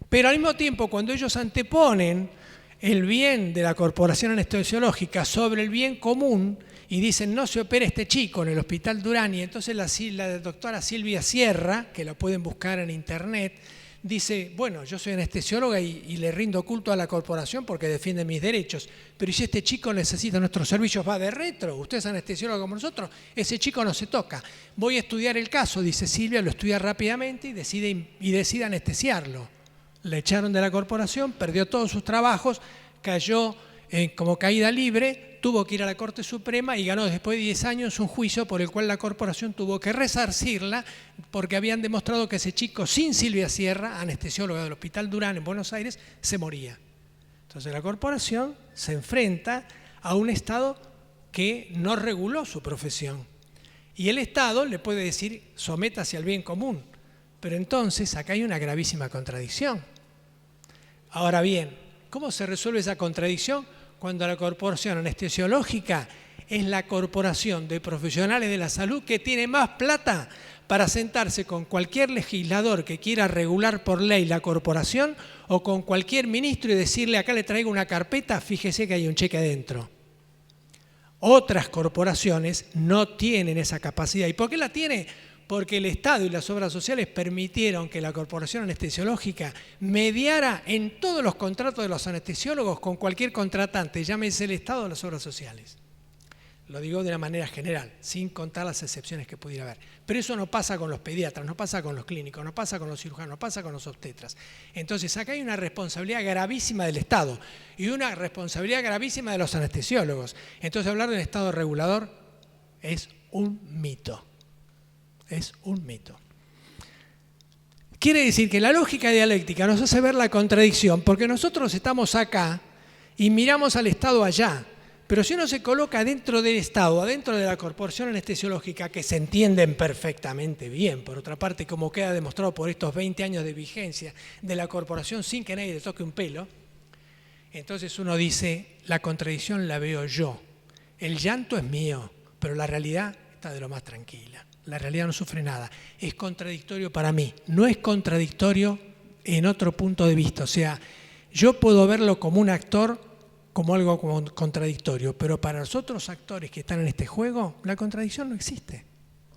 Pero al mismo tiempo, cuando ellos anteponen el bien de la Corporación Anestesiológica sobre el bien común y dicen no se opera este chico en el Hospital Durán, y entonces la doctora Silvia Sierra, que la pueden buscar en internet, dice, bueno, yo soy anestesióloga y le rindo culto a la corporación porque defiende mis derechos, pero si este chico necesita nuestros servicios, va de retro, usted es anestesiólogo como nosotros, ese chico no se toca. Voy a estudiar el caso, dice Silvia, lo estudia rápidamente y decide anestesiarlo. Le echaron de la corporación, perdió todos sus trabajos, cayó como caída libre, tuvo que ir a la Corte Suprema y ganó después de 10 años un juicio por el cual la corporación tuvo que resarcirla porque habían demostrado que ese chico, sin Silvia Sierra, anestesióloga del Hospital Durán en Buenos Aires, se moría. Entonces la corporación se enfrenta a un Estado que no reguló su profesión. Y el Estado le puede decir, sométase al bien común. Pero entonces acá hay una gravísima contradicción. Ahora bien, ¿cómo se resuelve esa contradicción? Cuando la Corporación Anestesiológica es la corporación de profesionales de la salud que tiene más plata para sentarse con cualquier legislador que quiera regular por ley la corporación o con cualquier ministro y decirle acá le traigo una carpeta, fíjese que hay un cheque adentro. Otras corporaciones no tienen esa capacidad. ¿Y por qué la tiene? Porque el Estado y las obras sociales permitieron que la Corporación Anestesiológica mediara en todos los contratos de los anestesiólogos con cualquier contratante, llámese el Estado o las obras sociales. Lo digo de una manera general, sin contar las excepciones que pudiera haber. Pero eso no pasa con los pediatras, no pasa con los clínicos, no pasa con los cirujanos, no pasa con los obstetras. Entonces acá hay una responsabilidad gravísima del Estado y una responsabilidad gravísima de los anestesiólogos. Entonces hablar del Estado regulador es un mito. Es un mito. Quiere decir que la lógica dialéctica nos hace ver la contradicción, porque nosotros estamos acá y miramos al Estado allá, pero si uno se coloca dentro del Estado, adentro de la Corporación Anestesiológica, que se entienden perfectamente bien, por otra parte, como queda demostrado por estos 20 años de vigencia de la corporación sin que nadie le toque un pelo, entonces uno dice, la contradicción la veo yo, el llanto es mío, pero la realidad está de lo más tranquila. La realidad no sufre nada. Es contradictorio para mí. No es contradictorio en otro punto de vista. O sea, yo puedo verlo como un actor, como algo contradictorio, pero para los otros actores que están en este juego, la contradicción no existe.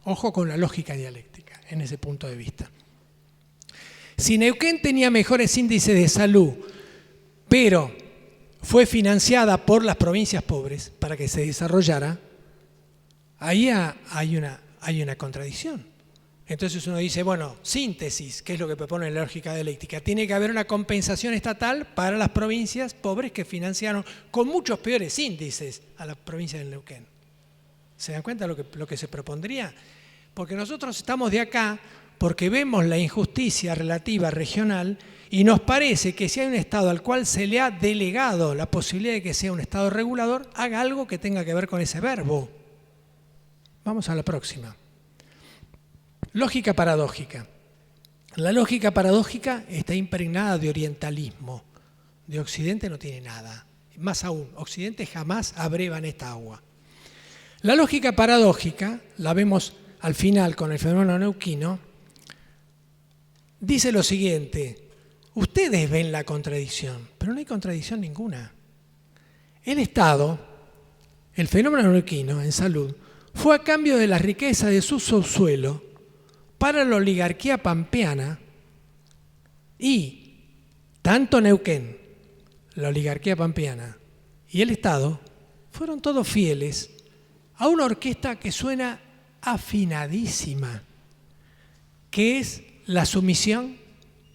Ojo con la lógica dialéctica en ese punto de vista. Si Neuquén tenía mejores índices de salud, pero fue financiada por las provincias pobres para que se desarrollara, ahí hay una contradicción. Entonces uno dice, bueno, síntesis, que es lo que propone la lógica dialéctica. Tiene que haber una compensación estatal para las provincias pobres que financiaron con muchos peores índices a las provincias del Neuquén. ¿Se dan cuenta lo que se propondría? Porque nosotros estamos de acá porque vemos la injusticia relativa regional y nos parece que si hay un Estado al cual se le ha delegado la posibilidad de que sea un Estado regulador, haga algo que tenga que ver con ese verbo. Vamos a la próxima. Lógica paradójica. La lógica paradójica está impregnada de orientalismo. De Occidente no tiene nada. Más aún, Occidente jamás abreva en esta agua. La lógica paradójica, la vemos al final con el fenómeno neuquino, dice lo siguiente: ustedes ven la contradicción, pero no hay contradicción ninguna. El Estado, el fenómeno neuquino en salud, fue a cambio de la riqueza de su subsuelo para la oligarquía pampeana y tanto Neuquén, la oligarquía pampeana y el Estado fueron todos fieles a una orquesta que suena afinadísima, que es la sumisión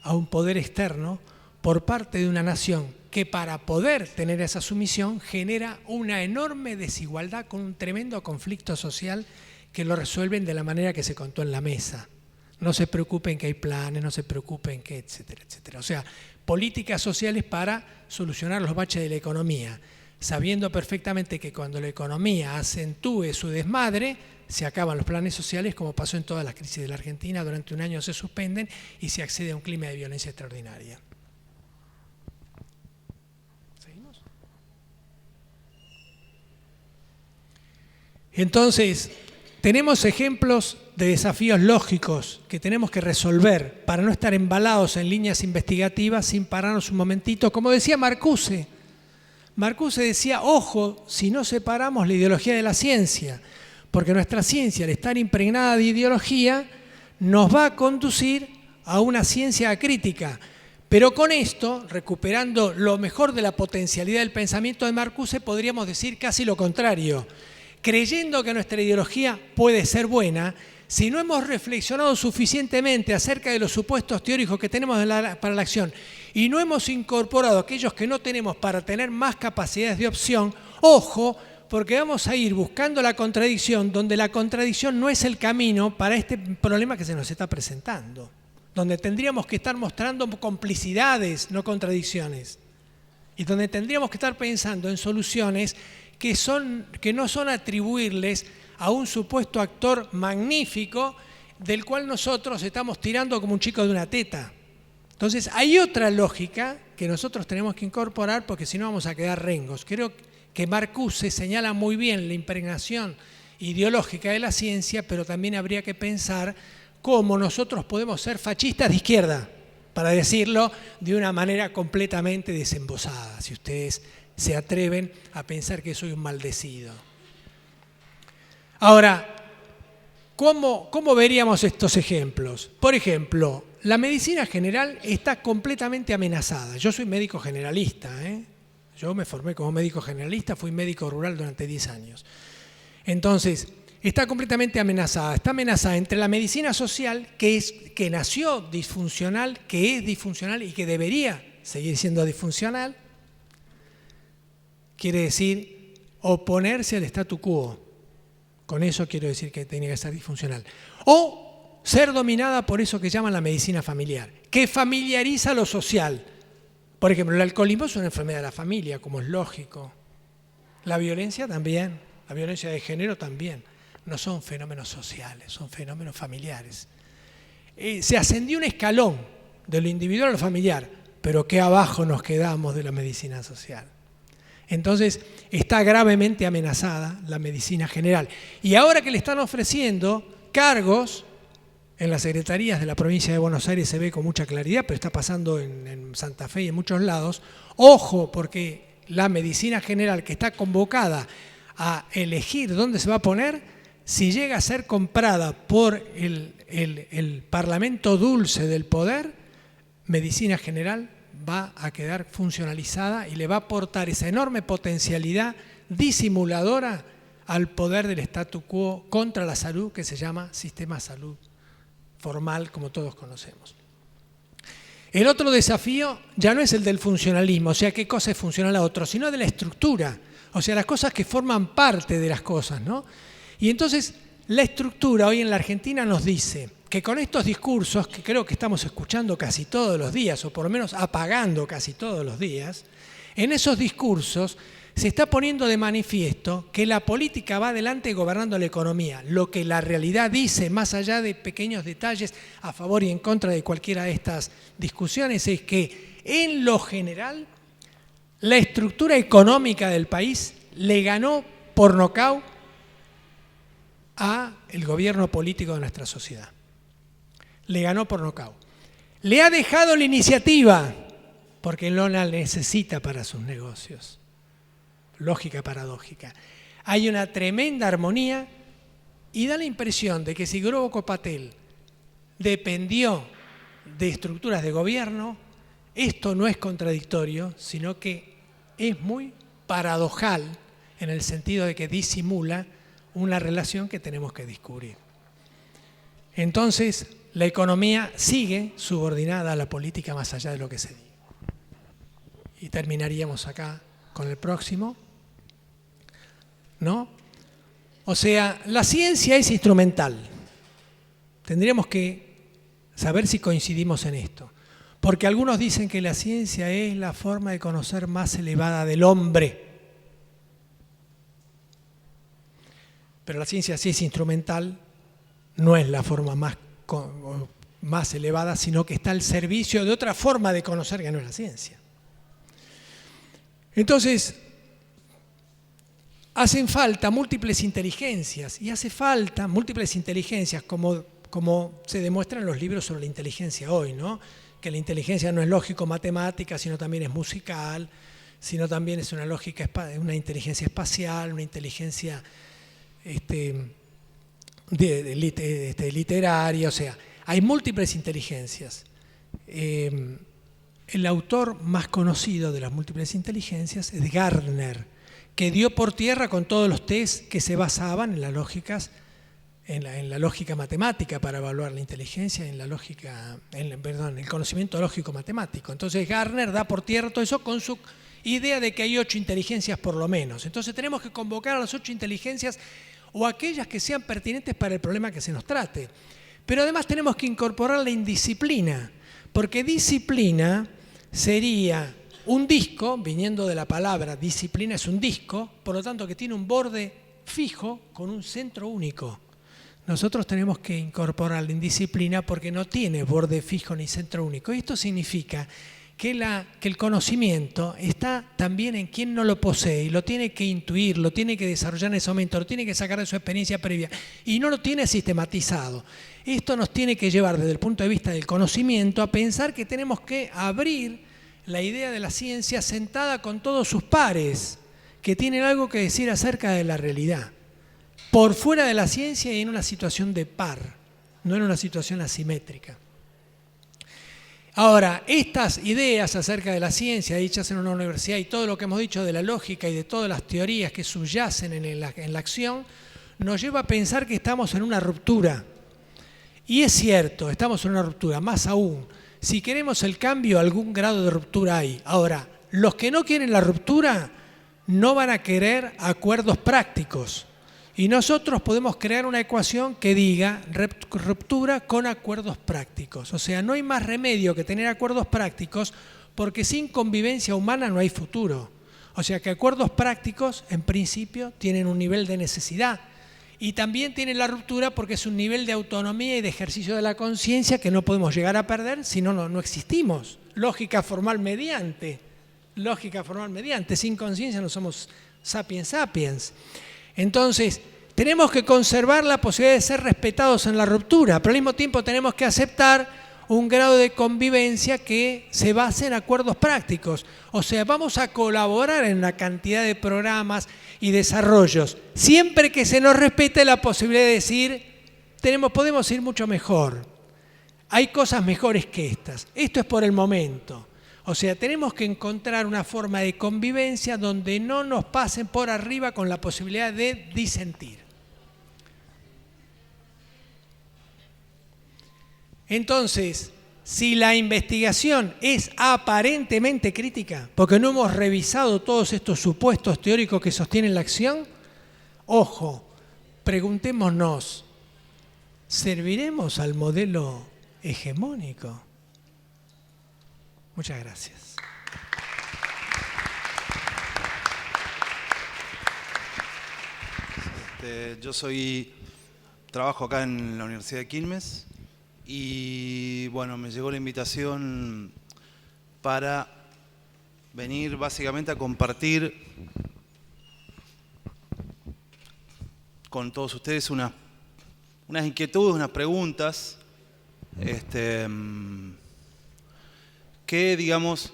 a un poder externo por parte de una nación que para poder tener esa sumisión genera una enorme desigualdad con un tremendo conflicto social que lo resuelven de la manera que se contó en la mesa. No se preocupen que hay planes, no se preocupen que etcétera, etcétera. O sea, políticas sociales para solucionar los baches de la economía, sabiendo perfectamente que cuando la economía acentúe su desmadre, se acaban los planes sociales, como pasó en todas las crisis de la Argentina, durante un año se suspenden y se accede a un clima de violencia extraordinaria. ¿Seguimos? Entonces, tenemos ejemplos de desafíos lógicos que tenemos que resolver para no estar embalados en líneas investigativas sin pararnos un momentito. Como decía Marcuse, Marcuse decía, ojo, si no separamos la ideología de la ciencia, porque nuestra ciencia, al estar impregnada de ideología, nos va a conducir a una ciencia acrítica. Pero con esto, recuperando lo mejor de la potencialidad del pensamiento de Marcuse, podríamos decir casi lo contrario. Creyendo que nuestra ideología puede ser buena, si no hemos reflexionado suficientemente acerca de los supuestos teóricos que tenemos para la acción y no hemos incorporado aquellos que no tenemos para tener más capacidades de opción, ojo, porque vamos a ir buscando la contradicción donde la contradicción no es el camino para este problema que se nos está presentando, donde tendríamos que estar mostrando complicidades, no contradicciones, y donde tendríamos que estar pensando en soluciones que no son atribuirles a un supuesto actor magnífico del cual nosotros estamos tirando como un chico de una teta. Entonces hay otra lógica que nosotros tenemos que incorporar porque si no vamos a quedar rengos. Creo que Marcuse señala muy bien la impregnación ideológica de la ciencia, pero también habría que pensar cómo nosotros podemos ser fascistas de izquierda, para decirlo de una manera completamente desembosada, si ustedes se atreven a pensar que soy un maldecido. Ahora, ¿cómo veríamos estos ejemplos? Por ejemplo, la medicina general está completamente amenazada. Yo soy médico generalista, Yo me formé como médico generalista, fui médico rural durante 10 años. Entonces, está completamente amenazada. Está amenazada entre la medicina social, que nació disfuncional, que es disfuncional y que debería seguir siendo disfuncional. Quiere decir oponerse al statu quo. Con eso quiero decir que tiene que ser disfuncional. O ser dominada por eso que llaman la medicina familiar, que familiariza lo social. Por ejemplo, el alcoholismo es una enfermedad de la familia, como es lógico. La violencia también, la violencia de género también. No son fenómenos sociales, son fenómenos familiares. Se ascendió un escalón de lo individual a lo familiar, pero qué abajo nos quedamos de la medicina social. Entonces, está gravemente amenazada la medicina general. Y ahora que le están ofreciendo cargos en las secretarías de la provincia de Buenos Aires, se ve con mucha claridad, pero está pasando en Santa Fe y en muchos lados, ojo, porque la medicina general que está convocada a elegir dónde se va a poner, si llega a ser comprada por el parlamento dulce del poder, medicina general va a quedar funcionalizada y le va a aportar esa enorme potencialidad disimuladora al poder del statu quo contra la salud que se llama sistema de salud formal, como todos conocemos. El otro desafío ya no es el del funcionalismo, o sea, qué cosa es funcional a otro, sino de la estructura, o sea, las cosas que forman parte de las cosas, ¿no? Y entonces la estructura hoy en la Argentina nos dice que con estos discursos, que creo que estamos escuchando casi todos los días, o por lo menos apagando casi todos los días, en esos discursos se está poniendo de manifiesto que la política va adelante gobernando la economía. Lo que la realidad dice, más allá de pequeños detalles a favor y en contra de cualquiera de estas discusiones, es que en lo general la estructura económica del país le ganó por nocaut a el gobierno político de nuestra sociedad. Le ganó por nocaut. Le ha dejado la iniciativa porque no la necesita para sus negocios. Lógica paradójica. Hay una tremenda armonía y da la impresión de que si Grobo Copatel dependió de estructuras de gobierno, esto no es contradictorio, sino que es muy paradojal en el sentido de que disimula una relación que tenemos que descubrir. Entonces, la economía sigue subordinada a la política más allá de lo que se diga. y terminaríamos acá con el próximo, ¿no? O sea, la ciencia es instrumental. Tendríamos que saber si coincidimos en esto. Porque algunos dicen que la ciencia es la forma de conocer más elevada del hombre. Pero la ciencia sí es instrumental, no es la forma más elevada, sino que está al servicio de otra forma de conocer que no es la ciencia. Entonces, hacen falta múltiples inteligencias, y hace falta múltiples inteligencias como se demuestra en los libros sobre la inteligencia hoy, ¿no? Que la inteligencia no es lógico-matemática, sino también es musical, sino también es una inteligencia espacial, una inteligencia literaria, o sea, hay múltiples inteligencias. El autor más conocido de las múltiples inteligencias es Gardner, que dio por tierra con todos los test que se basaban en las lógicas, en la lógica matemática para evaluar la inteligencia, en el conocimiento lógico matemático. Entonces Gardner da por tierra todo eso con su idea de que hay 8 inteligencias por lo menos. Entonces tenemos que convocar a las 8 inteligencias o aquellas que sean pertinentes para el problema que se nos trate. Pero además tenemos que incorporar la indisciplina, porque disciplina sería un disco, viniendo de la palabra disciplina es un disco, por lo tanto que tiene un borde fijo con un centro único. Nosotros tenemos que incorporar la indisciplina porque no tiene borde fijo ni centro único. Esto significa que el conocimiento está también en quien no lo posee y lo tiene que intuir, lo tiene que desarrollar en ese momento, lo tiene que sacar de su experiencia previa y no lo tiene sistematizado. Esto nos tiene que llevar desde el punto de vista del conocimiento a pensar que tenemos que abrir la idea de la ciencia sentada con todos sus pares que tienen algo que decir acerca de la realidad. Por fuera de la ciencia y en una situación de par, no en una situación asimétrica. Ahora, estas ideas acerca de la ciencia dichas en una universidad y todo lo que hemos dicho de la lógica y de todas las teorías que subyacen en la acción, nos lleva a pensar que estamos en una ruptura. Y es cierto, estamos en una ruptura, más aún. Si queremos el cambio, algún grado de ruptura hay. Ahora, los que no quieren la ruptura no van a querer acuerdos prácticos. Y nosotros podemos crear una ecuación que diga ruptura con acuerdos prácticos. O sea, no hay más remedio que tener acuerdos prácticos porque sin convivencia humana no hay futuro. O sea que acuerdos prácticos, en principio, tienen un nivel de necesidad. Y también tienen la ruptura porque es un nivel de autonomía y de ejercicio de la conciencia que no podemos llegar a perder si no existimos. Lógica formal mediante. Sin conciencia no somos sapiens sapiens. Entonces, tenemos que conservar la posibilidad de ser respetados en la ruptura, pero al mismo tiempo tenemos que aceptar un grado de convivencia que se base en acuerdos prácticos. O sea, vamos a colaborar en una cantidad de programas y desarrollos, siempre que se nos respete la posibilidad de decir, podemos ir mucho mejor. Hay cosas mejores que estas. Esto es por el momento. O sea, tenemos que encontrar una forma de convivencia donde no nos pasen por arriba con la posibilidad de disentir. Entonces, si la investigación es aparentemente crítica, porque no hemos revisado todos estos supuestos teóricos que sostienen la acción, ojo, preguntémonos, ¿serviremos al modelo hegemónico? Muchas gracias. Yo trabajo acá en la Universidad de Quilmes y bueno, me llegó la invitación para venir básicamente a compartir con todos ustedes unas inquietudes, unas preguntas que, digamos,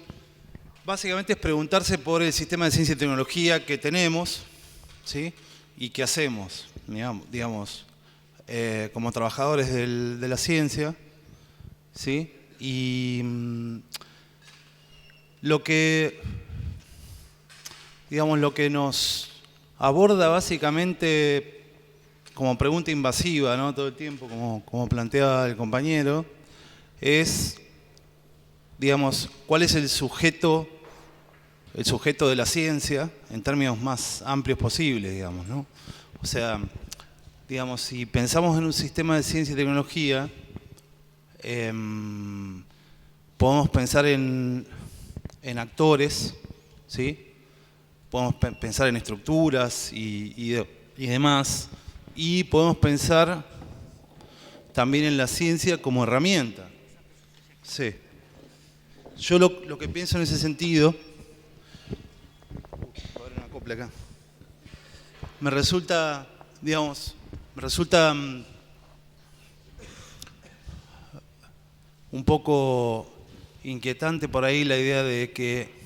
básicamente es preguntarse por el sistema de ciencia y tecnología que tenemos, ¿sí? Y qué hacemos, digamos, como trabajadores de la ciencia, ¿sí? Y lo que nos aborda básicamente como pregunta invasiva, ¿no? Todo el tiempo, como planteaba el compañero, es, digamos, cuál es el sujeto el sujeto de la ciencia en términos más amplios posibles, digamos, ¿no? O sea, digamos, si pensamos en un sistema de ciencia y tecnología, podemos pensar en actores, ¿sí? Podemos pensar en estructuras y demás, y podemos pensar también en la ciencia como herramienta. Sí. Yo lo que pienso en ese sentido, voy a ver una copla acá, me resulta un poco inquietante por ahí la idea de que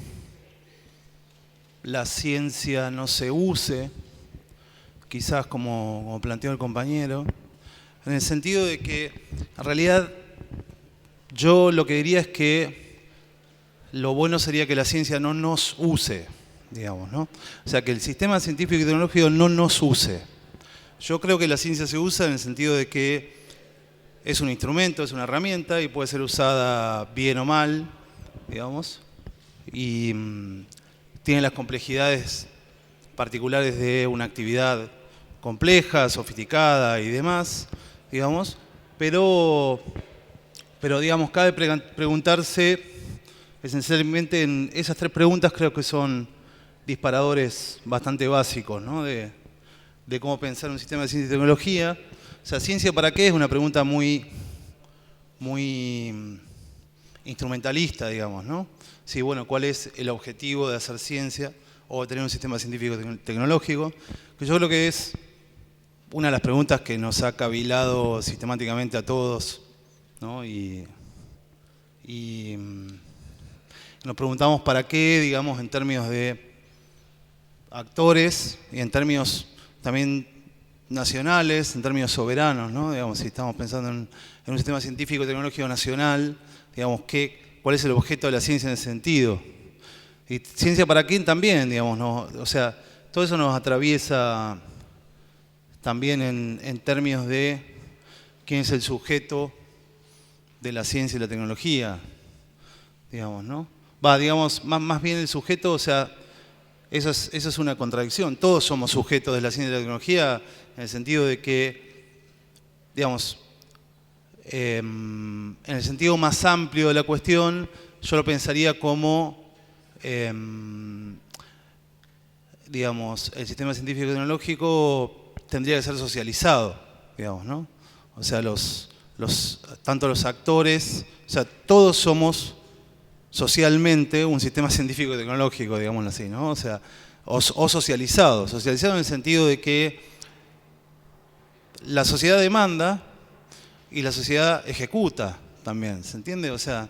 la ciencia no se use, quizás como planteó el compañero, en el sentido de que en realidad yo lo que diría es que lo bueno sería que la ciencia no nos use, digamos, ¿no? O sea, que el sistema científico y tecnológico no nos use. Yo creo que la ciencia se usa en el sentido de que es un instrumento, es una herramienta y puede ser usada bien o mal, digamos, y tiene las complejidades particulares de una actividad compleja, sofisticada y demás, digamos, pero digamos, cabe preguntarse esencialmente en esas tres preguntas. Creo que son disparadores bastante básicos, ¿no? de cómo pensar un sistema de ciencia y tecnología. O sea, ¿ciencia para qué? Es una pregunta muy instrumentalista, digamos, ¿no? Sí, bueno, ¿cuál es el objetivo de hacer ciencia o de tener un sistema científico tecnológico? Que yo creo que es una de las preguntas que nos ha cavilado sistemáticamente a todos, ¿no? Y nos preguntamos para qué, digamos, en términos de actores y en términos también nacionales, en términos soberanos, ¿no? Digamos, si estamos pensando en un sistema científico y tecnológico nacional, digamos, ¿cuál es el objeto de la ciencia en ese sentido? Y ciencia para quién también, digamos, ¿no? O sea, todo eso nos atraviesa también en términos de quién es el sujeto de la ciencia y la tecnología, digamos, ¿no? Digamos, más bien el sujeto, o sea, eso es una contradicción. Todos somos sujetos de la ciencia y la tecnología en el sentido de que, digamos, en el sentido más amplio de la cuestión, yo lo pensaría como, digamos, el sistema científico y tecnológico tendría que ser socializado, digamos, ¿no? O sea, tanto los actores, o sea, todos somos socialmente un sistema científico y tecnológico, digámoslo así, ¿no? O sea, o socializado en el sentido de que la sociedad demanda y la sociedad ejecuta también, ¿se entiende? O sea,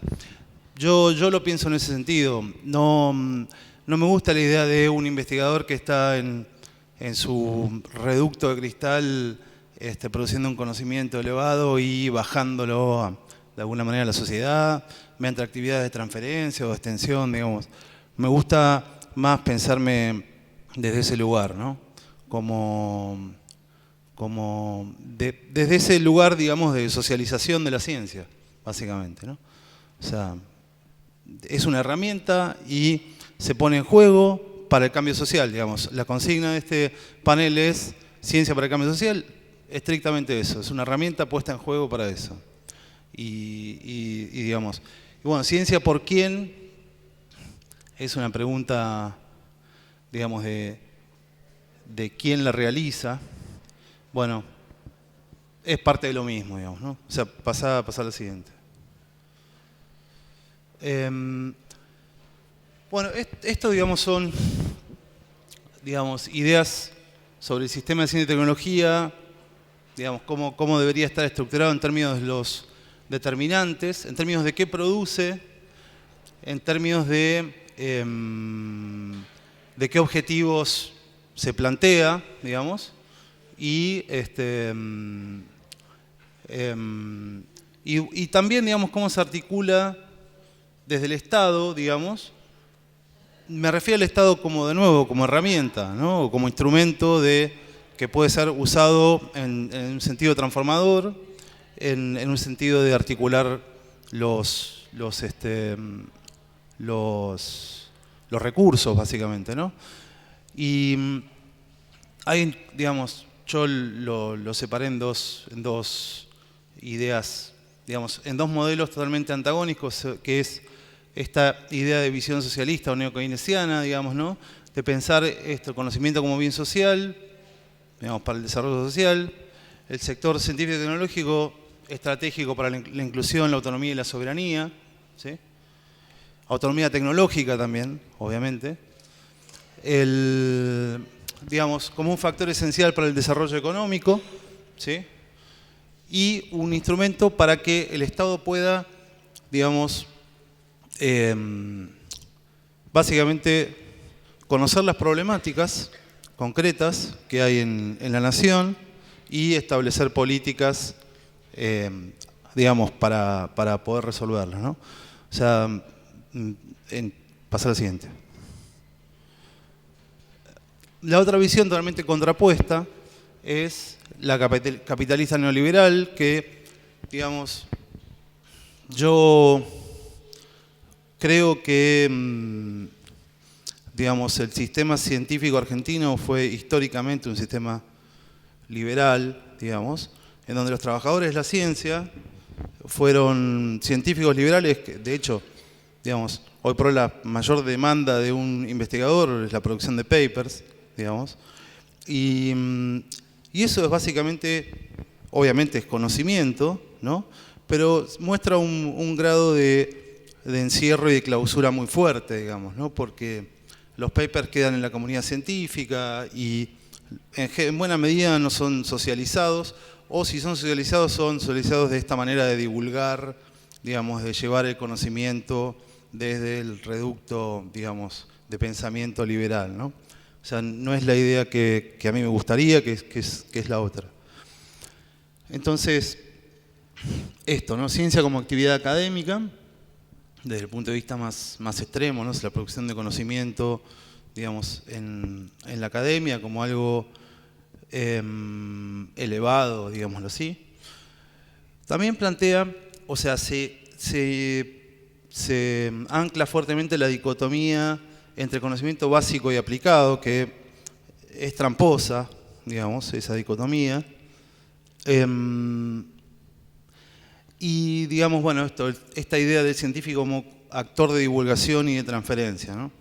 yo lo pienso en ese sentido. No me gusta la idea de un investigador que está en su reducto de cristal produciendo un conocimiento elevado y bajándolo de alguna manera a la sociedad mediante actividades de transferencia o de extensión, digamos. Me gusta más pensarme desde ese lugar, ¿no? Desde ese lugar, digamos, de socialización de la ciencia, básicamente, ¿no? O sea, es una herramienta y se pone en juego para el cambio social, digamos. La consigna de este panel es ciencia para el cambio social, estrictamente eso, es una herramienta puesta en juego para eso. Digamos, y bueno, ciencia por quién es una pregunta, digamos, de quién la realiza. Bueno, es parte de lo mismo, digamos, ¿no? O sea, pasar a la siguiente. Bueno, esto, digamos, son, digamos, ideas sobre el sistema de ciencia y tecnología, digamos, cómo debería estar estructurado en términos de los determinantes, en términos de qué produce, en términos de qué objetivos se plantea, digamos, y también, digamos, cómo se articula desde el Estado, digamos. Me refiero al Estado como, de nuevo, como herramienta, ¿no? O como instrumento que puede ser usado en un sentido transformador, en un sentido de articular los los recursos, básicamente, ¿no? Y hay, digamos, yo lo separé en dos ideas, digamos, en dos modelos totalmente antagónicos, que es esta idea de visión socialista o neokeynesiana, digamos, ¿no? De pensar el conocimiento como bien social, digamos, para el desarrollo social, el sector científico y tecnológico estratégico para la inclusión, la autonomía y la soberanía, ¿sí? Autonomía tecnológica también, obviamente. Digamos, como un factor esencial para el desarrollo económico, ¿sí? Y un instrumento para que el Estado pueda, digamos, básicamente conocer las problemáticas concretas que hay en la nación y establecer políticas, digamos, para poder resolverlas, ¿no? O sea, pasar al siguiente. La otra visión totalmente contrapuesta es la capitalista neoliberal, que, digamos, yo creo que, digamos, el sistema científico argentino fue históricamente un sistema liberal, digamos, en donde los trabajadores de la ciencia fueron científicos liberales, que de hecho, digamos, hoy por hoy la mayor demanda de un investigador es la producción de papers, digamos, y eso es básicamente, obviamente es conocimiento, ¿no? Pero muestra un grado de encierro y de clausura muy fuerte, digamos, ¿no? Porque los papers quedan en la comunidad científica y en buena medida no son socializados, o si son socializados de esta manera de divulgar, digamos, de llevar el conocimiento desde el reducto, digamos, de pensamiento liberal, ¿no? O sea, no es la idea que a mí me gustaría, que es la otra. Entonces, esto, ¿no? Ciencia como actividad académica, desde el punto de vista más extremo, ¿no? Es la producción de conocimiento, digamos, en la academia como algo elevado, digámoslo así. También plantea, o sea, se ancla fuertemente la dicotomía entre conocimiento básico y aplicado, que es tramposa, digamos, esa dicotomía. Y, digamos, bueno, esta idea del científico como actor de divulgación y de transferencia, ¿no?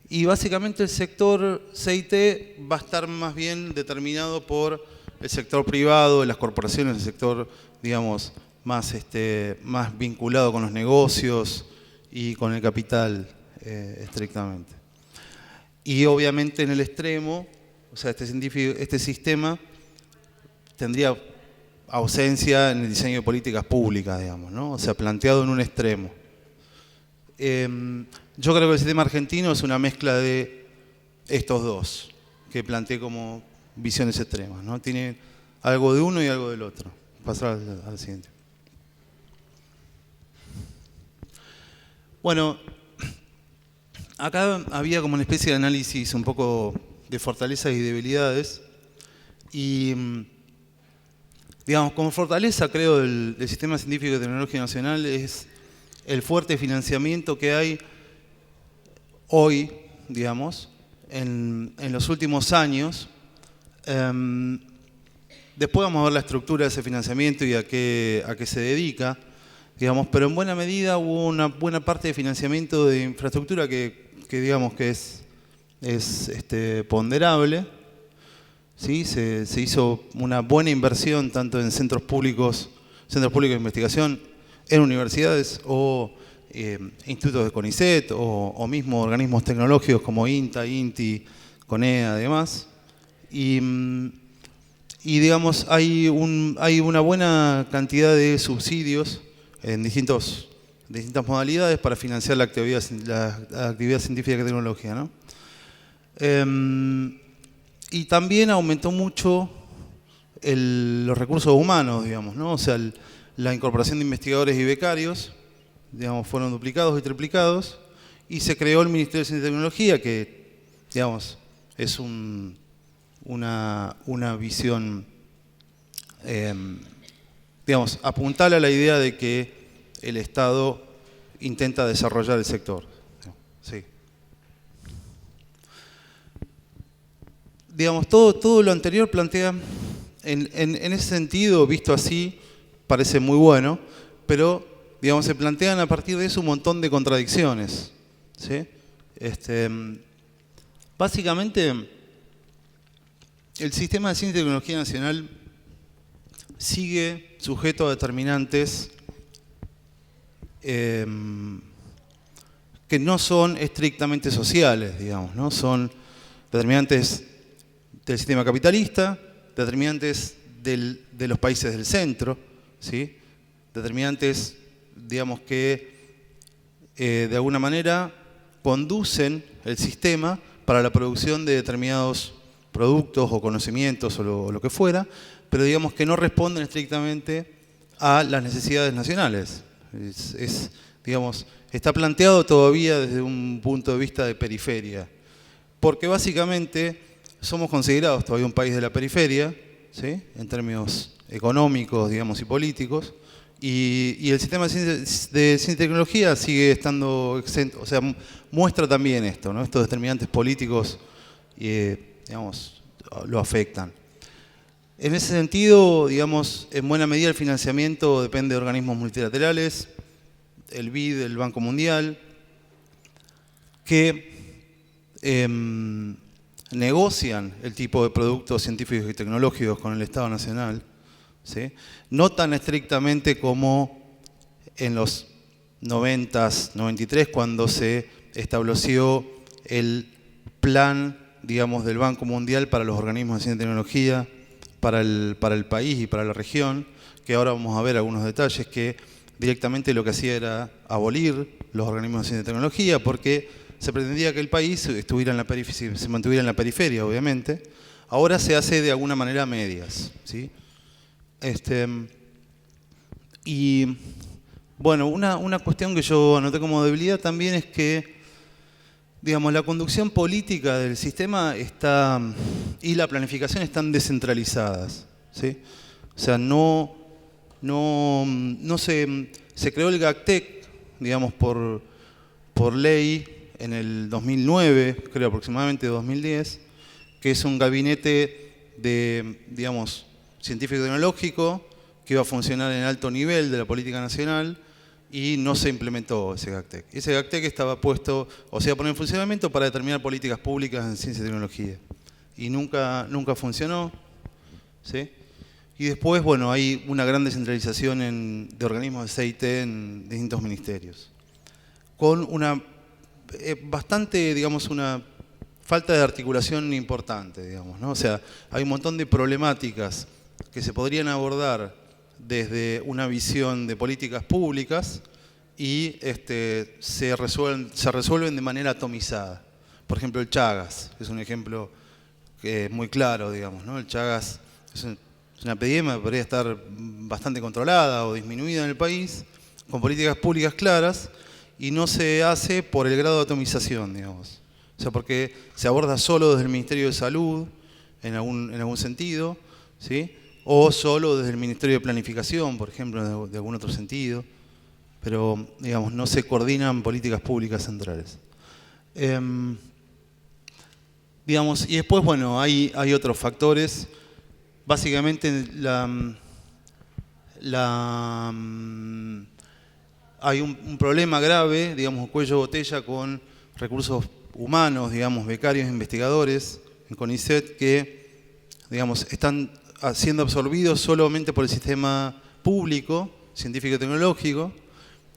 Y básicamente el sector CIT va a estar más bien determinado por el sector privado, las corporaciones, el sector, digamos, más vinculado con los negocios y con el capital estrictamente. Y obviamente en el extremo, o sea, este sistema tendría ausencia en el diseño de políticas públicas, digamos, ¿no? O sea, planteado en un extremo. Yo creo que el sistema argentino es una mezcla de estos dos, que planteé como visiones extremas, ¿no? Tiene algo de uno y algo del otro. Pasar al siguiente. Bueno, acá había como una especie de análisis un poco de fortalezas y debilidades. Y, digamos, como fortaleza, creo, del Sistema Científico y Tecnológico Nacional es el fuerte financiamiento que hay hoy, digamos, en los últimos años. Después vamos a ver la estructura de ese financiamiento y a qué se dedica, digamos, pero en buena medida hubo una buena parte de financiamiento de infraestructura que digamos que es ponderable, ¿sí? Se hizo una buena inversión tanto en centros públicos de investigación, en universidades o institutos de CONICET o mismo organismos tecnológicos como INTA, INTI, CONEA, además. Y digamos, hay una buena cantidad de subsidios en distintas modalidades para financiar la actividad científica y tecnológica, ¿no? Y también aumentó mucho los recursos humanos, digamos, ¿no? O sea, la incorporación de investigadores y becarios, digamos, fueron duplicados y triplicados, y se creó el Ministerio de Ciencia y Tecnología, que, digamos, es una visión, digamos, apuntala a la idea de que el Estado intenta desarrollar el sector. digamos, todo lo anterior plantea, en ese sentido, visto así, parece muy bueno, pero, digamos, se plantean a partir de eso un montón de contradicciones, ¿sí? Básicamente, el sistema de ciencia y tecnología nacional sigue sujeto a determinantes que no son estrictamente sociales, digamos, ¿no? Son determinantes del sistema capitalista, determinantes de los países del centro, ¿sí? Determinantes, digamos, que de alguna manera conducen el sistema para la producción de determinados productos o conocimientos o lo que fuera, pero digamos que no responden estrictamente a las necesidades nacionales. Digamos, está planteado todavía desde un punto de vista de periferia, porque básicamente somos considerados todavía un país de la periferia, ¿sí? En términos económicos, digamos, y políticos, y el sistema de ciencia y tecnología sigue estando exento, o sea, muestra también esto, ¿no? Estos determinantes políticos, digamos, lo afectan. En ese sentido, digamos, en buena medida el financiamiento depende de organismos multilaterales, el BID, el Banco Mundial, que negocian el tipo de productos científicos y tecnológicos con el Estado Nacional, ¿sí? No tan estrictamente como en los 90s, 93, cuando se estableció el plan, digamos, del Banco Mundial para los organismos de ciencia y tecnología, para el país y para la región, que ahora vamos a ver algunos detalles, que directamente lo que hacía era abolir los organismos de ciencia y tecnología, porque se pretendía que el país estuviera en la periferia, se mantuviera en la periferia, obviamente. Ahora se hace de alguna manera a medias, ¿sí? Y bueno, una cuestión que yo anoté como debilidad también es que, digamos, la conducción política del sistema está y la planificación están descentralizadas, ¿sí? O sea, no se creó el GACTEC, digamos, por ley en el 2009, creo aproximadamente 2010, que es un gabinete de, digamos, científico y tecnológico que iba a funcionar en alto nivel de la política nacional, y no se implementó ese GACTEC. Ese GACTEC estaba puesto, o sea, poner en funcionamiento para determinar políticas públicas en ciencia y tecnología. Y nunca funcionó, ¿sí? Y después, bueno, hay una gran descentralización de organismos de CIT en distintos ministerios. Con una bastante, digamos, una falta de articulación importante, digamos, ¿no? O sea, hay un montón de problemáticas que se podrían abordar desde una visión de políticas públicas y se resuelven de manera atomizada. Por ejemplo, el Chagas es un ejemplo que es muy claro, digamos, ¿no? El Chagas es una epidemia que podría estar bastante controlada o disminuida en el país, con políticas públicas claras, y no se hace por el grado de atomización, digamos. O sea, porque se aborda solo desde el Ministerio de Salud, en algún sentido, ¿sí? O solo desde el Ministerio de Planificación, por ejemplo, de algún otro sentido, pero, digamos, no se coordinan políticas públicas centrales. Digamos, y después, bueno, hay otros factores. Básicamente, hay un problema grave, digamos, cuello de botella con recursos humanos, digamos, becarios, investigadores en CONICET que, digamos, están siendo absorbidos solamente por el sistema público, científico y tecnológico,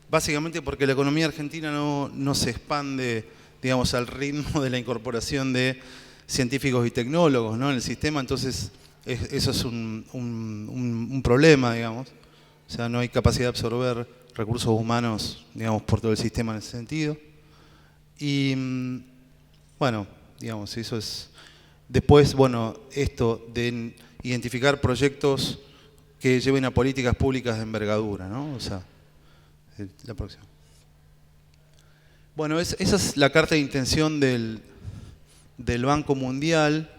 básicamente porque la economía argentina no se expande, digamos, al ritmo de la incorporación de científicos y tecnólogos, ¿no? En el sistema. Entonces eso es un problema, digamos. O sea, no hay capacidad de absorber recursos humanos, digamos, por todo el sistema en ese sentido. Y bueno, digamos, eso es. Después, bueno, esto de identificar proyectos que lleven a políticas públicas de envergadura, ¿no? O sea, la próxima. Bueno, esa es la carta de intención del Banco Mundial.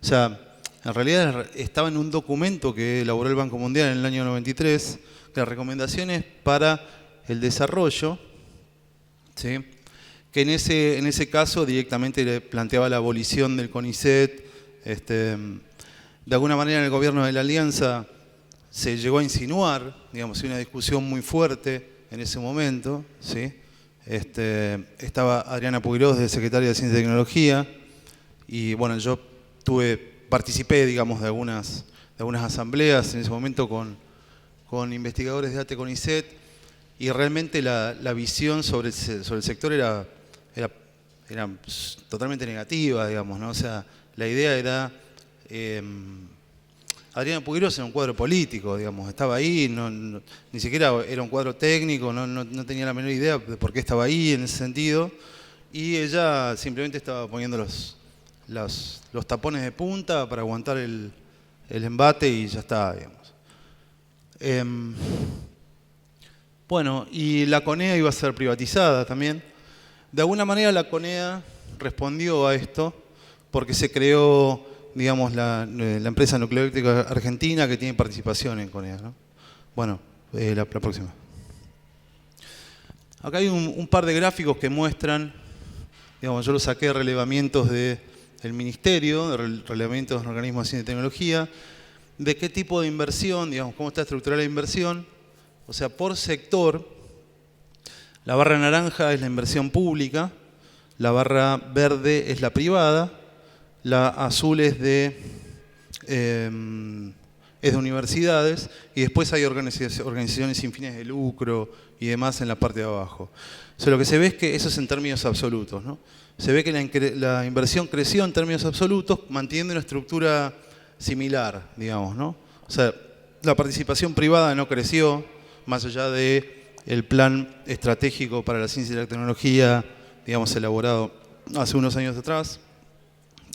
O sea, en realidad estaba en un documento que elaboró el Banco Mundial en el año 93, de recomendaciones para el desarrollo, ¿sí? Que en ese caso directamente le planteaba la abolición del CONICET, De alguna manera en el gobierno de la Alianza se llegó a insinuar, digamos, una discusión muy fuerte en ese momento, ¿sí? Estaba Adriana Puigros, de secretaria de Ciencia y Tecnología, y bueno, yo participé, digamos, de algunas asambleas en ese momento con investigadores de ATE CONICET, y realmente la visión sobre el sector era totalmente negativa, digamos, ¿no? O sea, la idea era... Adriana Puigros era un cuadro político, digamos, estaba ahí, ni siquiera era un cuadro técnico, no tenía la menor idea de por qué estaba ahí en ese sentido, y ella simplemente estaba poniendo los tapones de punta para aguantar el embate y ya está, digamos. Bueno, y la CONEA iba a ser privatizada también. De alguna manera la CONEA respondió a esto porque se creó, digamos, la empresa nucleoeléctrica argentina que tiene participación en CONEA, ¿no? Bueno, la próxima. Acá hay un par de gráficos que muestran, digamos, yo los saqué de relevamientos del Ministerio, de relevamientos de organismos de ciencia y tecnología, de qué tipo de inversión, digamos, cómo está estructurada la inversión, o sea, por sector. La barra naranja es la inversión pública, la barra verde es la privada, la azul es de universidades, y después hay organizaciones sin fines de lucro y demás en la parte de abajo. O sea, lo que se ve es que eso es en términos absolutos, ¿no? Se ve que la inversión creció en términos absolutos, manteniendo una estructura similar, digamos, ¿no? O sea, la participación privada no creció, más allá del plan estratégico para la ciencia y la tecnología, digamos, elaborado hace unos años atrás,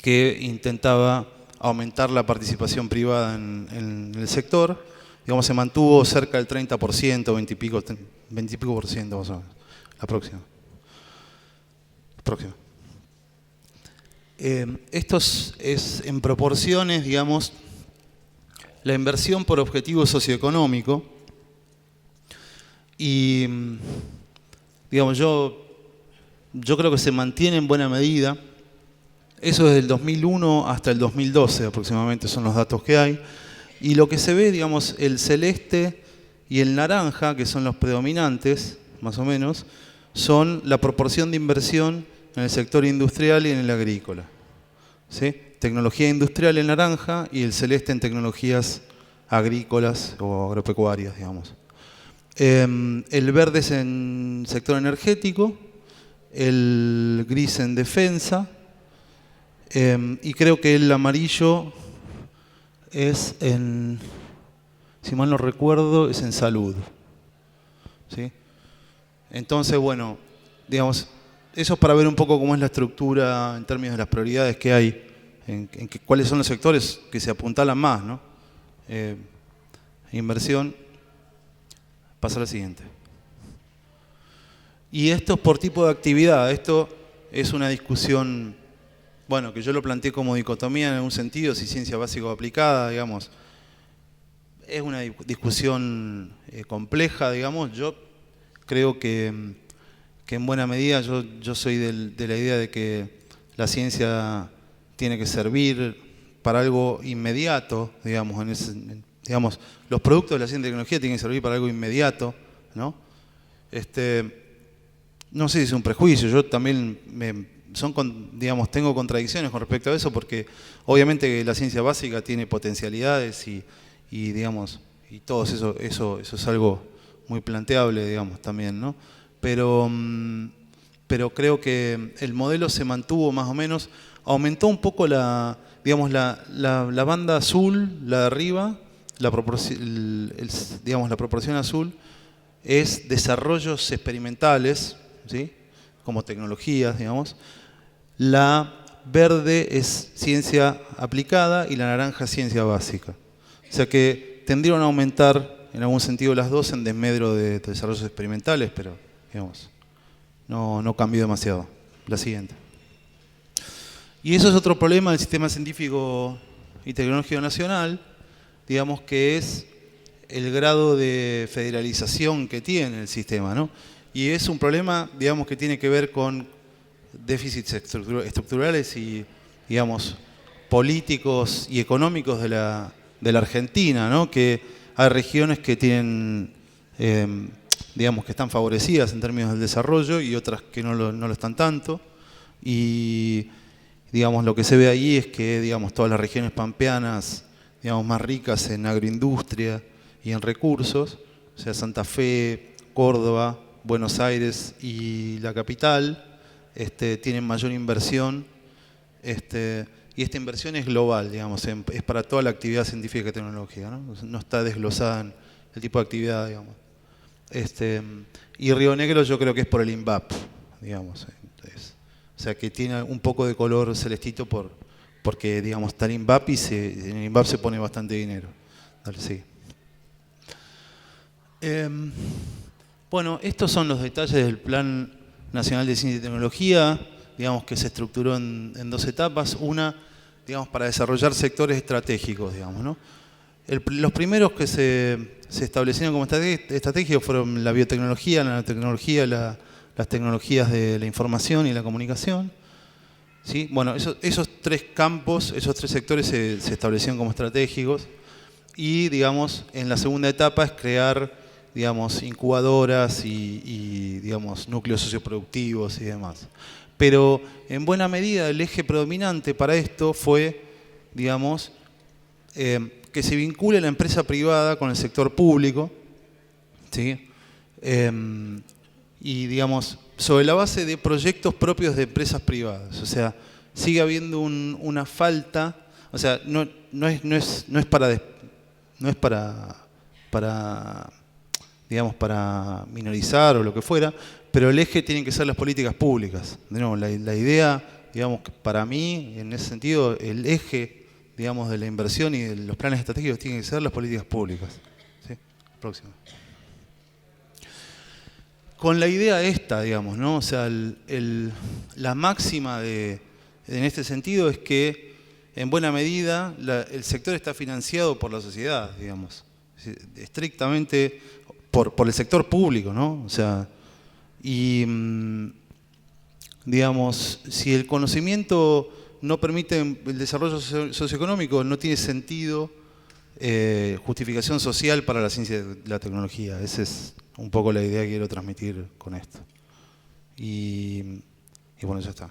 que intentaba aumentar la participación privada en el sector. Digamos, se mantuvo cerca del 30%, 20 y pico por ciento más o menos. La próxima. Esto es en proporciones, digamos, la inversión por objetivo socioeconómico. Y, digamos, yo creo que se mantiene en buena medida. Eso desde el 2001 hasta el 2012 aproximadamente son los datos que hay. Y lo que se ve, digamos, el celeste y el naranja, que son los predominantes, más o menos, son la proporción de inversión en el sector industrial y en el agrícola, ¿sí? Tecnología industrial en naranja y el celeste en tecnologías agrícolas o agropecuarias, digamos. El verde es en sector energético, el gris en defensa, y creo que el amarillo es en, si mal no recuerdo, es en salud, ¿sí? Entonces, bueno, digamos, eso es para ver un poco cómo es la estructura en términos de las prioridades que hay, cuáles son los sectores que se apuntalan más, ¿no? Inversión. Pasa a la siguiente. Y esto es por tipo de actividad. Esto es una discusión, bueno, que yo lo planteé como dicotomía en algún sentido, si ciencia básica o aplicada, digamos. Es una discusión compleja, digamos. Yo creo que en buena medida yo soy de la idea de que la ciencia tiene que servir para algo inmediato, digamos, digamos, los productos de la ciencia y tecnología tienen que servir para algo inmediato, ¿no? No sé si es un prejuicio, yo también digamos, tengo contradicciones con respecto a eso, porque obviamente la ciencia básica tiene potencialidades y digamos, y todo eso es algo muy planteable, digamos, también, ¿no? Pero creo que el modelo se mantuvo más o menos, aumentó un poco digamos, la banda azul, la de arriba, digamos, la proporción azul es desarrollos experimentales, ¿sí? Como tecnologías, digamos. La verde es ciencia aplicada y la naranja ciencia básica. O sea que tendrían a aumentar en algún sentido las dos en desmedro de desarrollos experimentales, pero digamos, no cambió demasiado. La siguiente. Y eso es otro problema del sistema científico y tecnológico nacional, digamos, que es el grado de federalización que tiene el sistema, ¿no? Y es un problema, digamos, que tiene que ver con déficits estructurales y, digamos, políticos y económicos de la Argentina, ¿no? Que hay regiones que tienen, digamos, que están favorecidas en términos del desarrollo y otras que no lo están tanto. Y, digamos, lo que se ve ahí es que, digamos, todas las regiones pampeanas, digamos, más ricas en agroindustria y en recursos, o sea, Santa Fe, Córdoba, Buenos Aires y la capital, tienen mayor inversión, y esta inversión es global, digamos, es para toda la actividad científica y tecnológica, ¿no? No está desglosada en el tipo de actividad, digamos. Y Río Negro yo creo que es por el INVAP, digamos. O sea, que tiene un poco de color celestito porque, digamos, está el INVAP y en el INVAP se pone bastante dinero. Dale, sí. Bueno, estos son los detalles del Plan Nacional de Ciencia y Tecnología, digamos que se estructuró en 2 etapas. Una, digamos, para desarrollar sectores estratégicos, digamos, ¿no? Los primeros que se establecieron como estratégicos fueron la biotecnología, la nanotecnología, las tecnologías de la información y la comunicación. ¿Sí? Bueno, esos 3 campos, esos 3 sectores se establecieron como estratégicos y, digamos, en la segunda etapa es crear, digamos, incubadoras y digamos, núcleos socioproductivos y demás. Pero en buena medida el eje predominante para esto fue, digamos, que se vincule la empresa privada con el sector público, ¿sí? Y, digamos, sobre la base de proyectos propios de empresas privadas. O sea, sigue habiendo una falta, o sea, no es para digamos, para minorizar o lo que fuera, pero el eje tienen que ser las políticas públicas. De nuevo, la idea, digamos, que para mí, en ese sentido, el eje, digamos, de la inversión y de los planes estratégicos tienen que ser las políticas públicas. ¿Sí? Próximo. Con la idea esta, digamos, ¿no? O sea, la máxima en este sentido es que, en buena medida, el sector está financiado por la sociedad, digamos, estrictamente por el sector público, ¿no? O sea, y, digamos, si el conocimiento no permite el desarrollo socioeconómico, no tiene sentido justificación social para la ciencia y la tecnología. Esa es un poco la idea que quiero transmitir con esto. Y bueno, ya está.